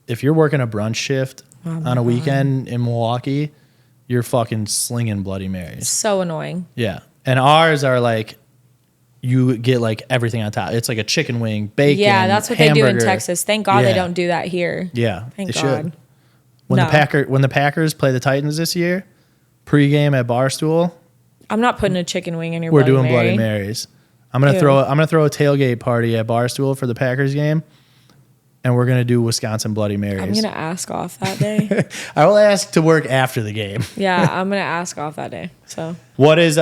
If you're working a brunch shift on a weekend in Milwaukee, you're fucking slinging Bloody Marys. So annoying. Yeah. And ours are like, you get like everything on top. It's like a chicken wing, bacon, Yeah, that's what hamburger. they do in Texas. Thank God they Yeah. don't do that here. Yeah, Thank they God. should. When No. the Packers play the Titans this year, pregame at Barstool, I'm not putting a chicken wing in your we're Bloody doing Mary. Bloody Marys. I'm gonna Ew. throw a tailgate party at Barstool for the Packers game, and we're gonna do Wisconsin Bloody Marys. I'm going to ask off that day. I will ask to work after the game. Yeah, I'm going to ask off that day. So What is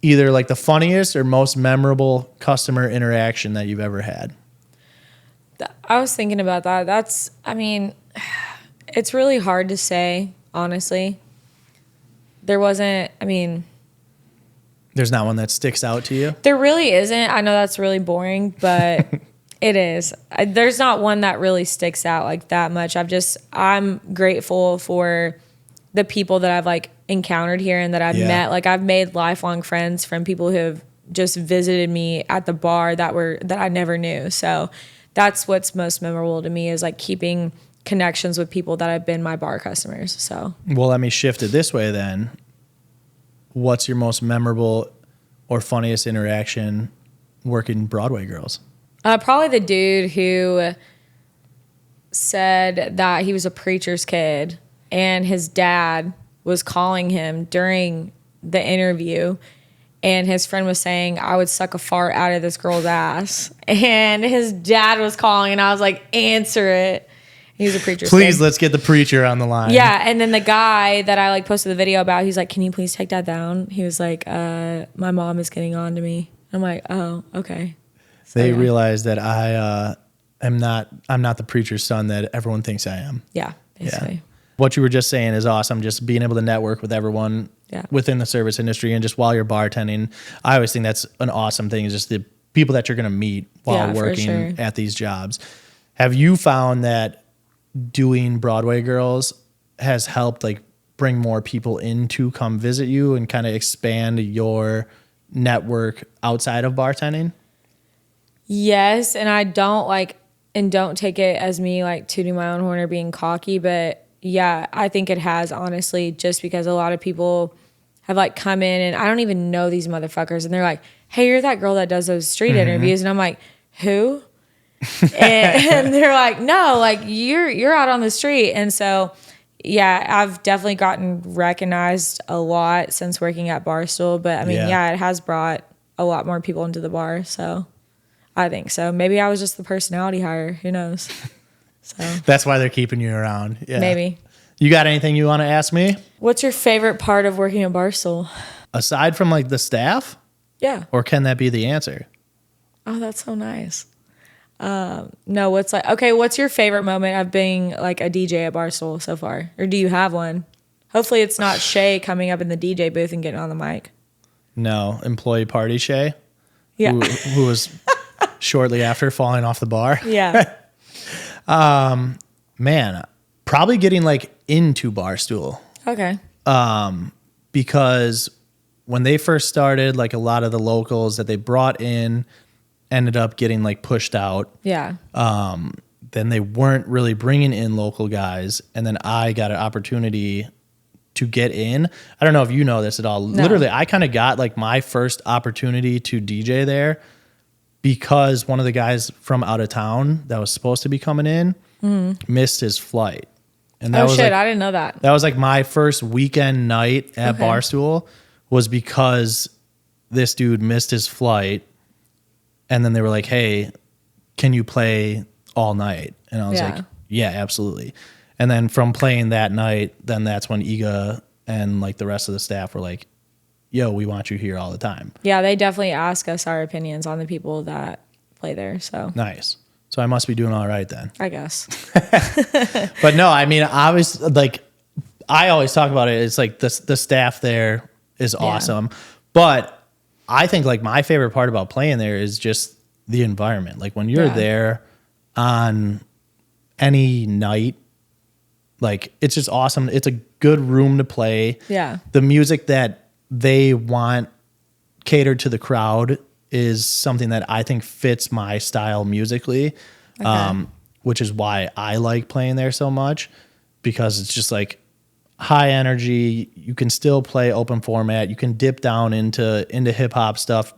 either like the funniest or most memorable customer interaction that you've ever had? I was thinking about that. It's really hard to say, honestly. There's not one that sticks out to you. There really isn't. I know that's really boring, but it is. There's not one that really sticks out like that much. I'm grateful for the people that I've like encountered here and that I've met. Like I've made lifelong friends from people who have just visited me at the bar that I never knew. So that's what's most memorable to me is like keeping connections with people that have been my bar customers. So Well, let me shift it this way then. What's your most memorable or funniest interaction working Broadway Girls? probably the dude who said that he was a preacher's kid and his dad was calling him during the interview and his friend was saying, I would suck a fart out of this girl's ass. And his dad was calling and I was like, answer it. He was a preacher's kid. Please, let's get the preacher on the line. Yeah, and then the guy that I like posted the video about, he's like, "Can you please take that down?" He was like, "My mom is getting on to me." I'm like, "Oh, okay." So, They yeah. realize that I'm not the preacher's son that everyone thinks I am. Yeah, basically. Yeah. What you were just saying is awesome. Just being able to network with everyone within the service industry and just while you're bartending. I always think that's an awesome thing is just the people that you're going to meet while working at these jobs. Have you found that doing Broadway Girls has helped like bring more people in to come visit you and kind of expand your network outside of bartending? Yes, and I don't take it as me like tooting my own horn or being cocky, but yeah, I think it has honestly, just because a lot of people have like come in and I don't even know these motherfuckers and they're like, "Hey, you're that girl that does those street interviews," and I'm like, "Who?" and they're like, "No, like you're out on the street." And so yeah, I've definitely gotten recognized a lot since working at Barstool, but it has brought a lot more people into the bar, so I think so. Maybe I was just the personality hire, who knows. So That's why they're keeping you around. Yeah. maybe. You got anything you want to ask me What's your favorite part of working at Barstool? aside from like the staff, Yeah. or can that be the answer? Oh, that's so nice. No, what's your favorite moment of being like a DJ at Barstool so far? Or do you have one? Hopefully it's not Shay coming up in the DJ booth and getting on the mic. No, employee party Shay, Yeah. who was shortly after falling off the bar. Yeah. Man, probably getting like into Barstool Okay. because when they first started, like a lot of the locals that they brought in ended up getting like pushed out. Yeah. Then they weren't really bringing in local guys. And then I got an opportunity to get in. I don't know if you know this at all. No. Literally, I kind of got like my first opportunity to DJ there because one of the guys from out of town that was supposed to be coming in missed his flight. And that was shit, like, I didn't know that. that was like my first weekend night at Barstool was because this dude missed his flight. And then they were like, "Hey, can you play all night?" And I was like, "Yeah, absolutely." And then from playing that night, then that's when Iga and like the rest of the staff were like, "Yo, we want you here all the time." Yeah, they definitely ask us our opinions on the people that play there. So Nice. So I must be doing all right then. I guess. But no, I mean, obviously, like I always talk about it. It's like the staff there awesome. But I think like my favorite part about playing there is just the environment. Like when you're there on any night, like it's just awesome. It's a good room to play. Yeah. The music that they want catered to the crowd is something that I think fits my style musically, which is why I like playing there so much, because it's just like high energy. You can still play open format. You can dip down into hip hop stuff.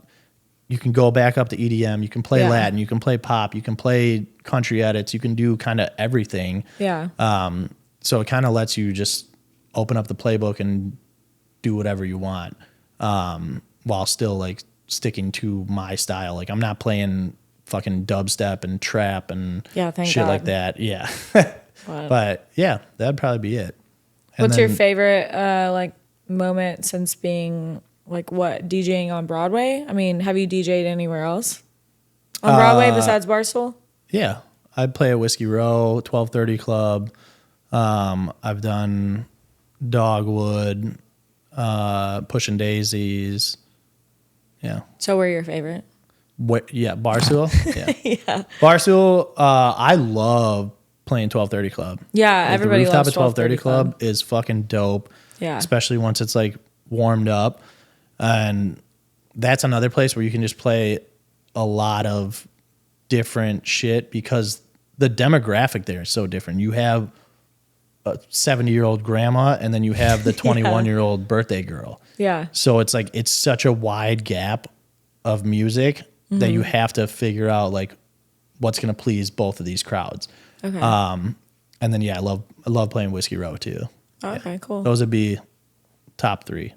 You can go back up to EDM. You can play Latin. You can play pop. You can play country edits. You can do kind of everything. Yeah. So it kind of lets you just open up the playbook and do whatever you want, while still like sticking to my style. Like I'm not playing fucking dubstep and trap and thank shit God. like that. Yeah. Wow. But yeah, that'd probably be it. And What's your then- favorite like moment since being like DJing on Broadway? I mean, have you DJ'd anywhere else on Broadway besides Barstool? Yeah, I'd play at Whiskey Row, 1230 Club. I've done Dogwood, Pushing Daisies. Yeah. So we're your favorite? Barstool. Yeah. Yeah. Barstool. I love playing 1230 Club. Yeah, Like, everybody the rooftop loves at 1230 Club is fucking dope. Yeah. Especially once it's like warmed up, and that's another place where you can just play a lot of different shit because the demographic there is so different. You have a 70-year-old grandma, and then you have the 21-year-old birthday girl. Yeah. So it's like it's such a wide gap of music that you have to figure out like what's going to please both of these crowds. Okay. And then I love playing Whiskey Row too. Okay, cool. Those would be top 3.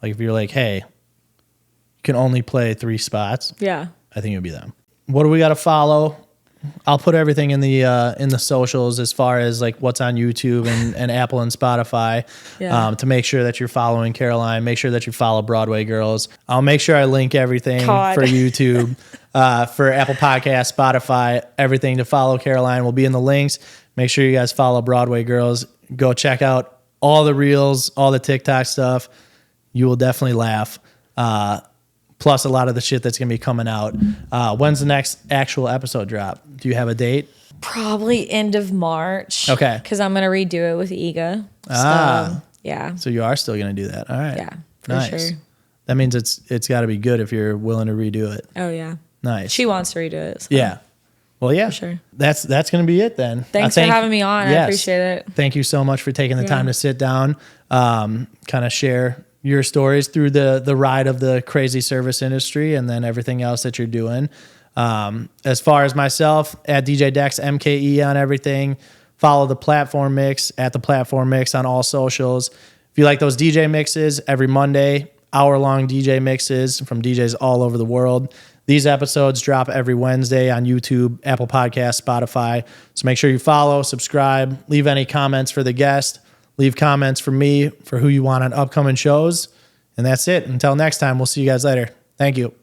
Like if you're like, hey, you can only play 3 spots, Yeah. I think it would be them. What do we got to follow? I'll put everything in the socials as far as like what's on YouTube and Apple and Spotify, to make sure that you're following Caroline. Make sure that you follow Broadway Girls. I'll make sure I link everything God. for YouTube, for Apple Podcasts, Spotify, everything to follow Caroline will be in the links. Make sure you guys follow Broadway Girls. Go check out all the reels, all the TikTok stuff. You will definitely laugh. Plus a lot of the shit that's going to be coming out. When's the next actual episode drop? Do you have a date? Probably end of March. Okay. Because I'm going to redo it with Ega. Ah. So, yeah. So you are still going to do that. All right. Yeah, for Nice. sure. That means it's got to be good if you're willing to redo it. Oh, yeah. Nice. She wants to redo it. So. Yeah. Well, yeah. For sure. That's going to be it then. Thanks for having me on. I appreciate it. Thank you so much for taking the time to sit down, kind of share your stories through the ride of the crazy service industry and then everything else that you're doing. As far as myself, at DJ Dex MKE on everything. Follow the Platform Mix at the Platform Mix on all socials. If you like those DJ mixes, every Monday, hour-long DJ mixes from DJs all over the world. These episodes drop every Wednesday on YouTube, Apple Podcasts, Spotify. So make sure you follow, subscribe, leave any comments for the guest, leave comments for me for who you want on upcoming shows. And that's it. Until next time, we'll see you guys later. Thank you.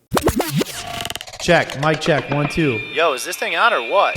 Check. Mic check. 1, 2. Yo, is this thing on or what?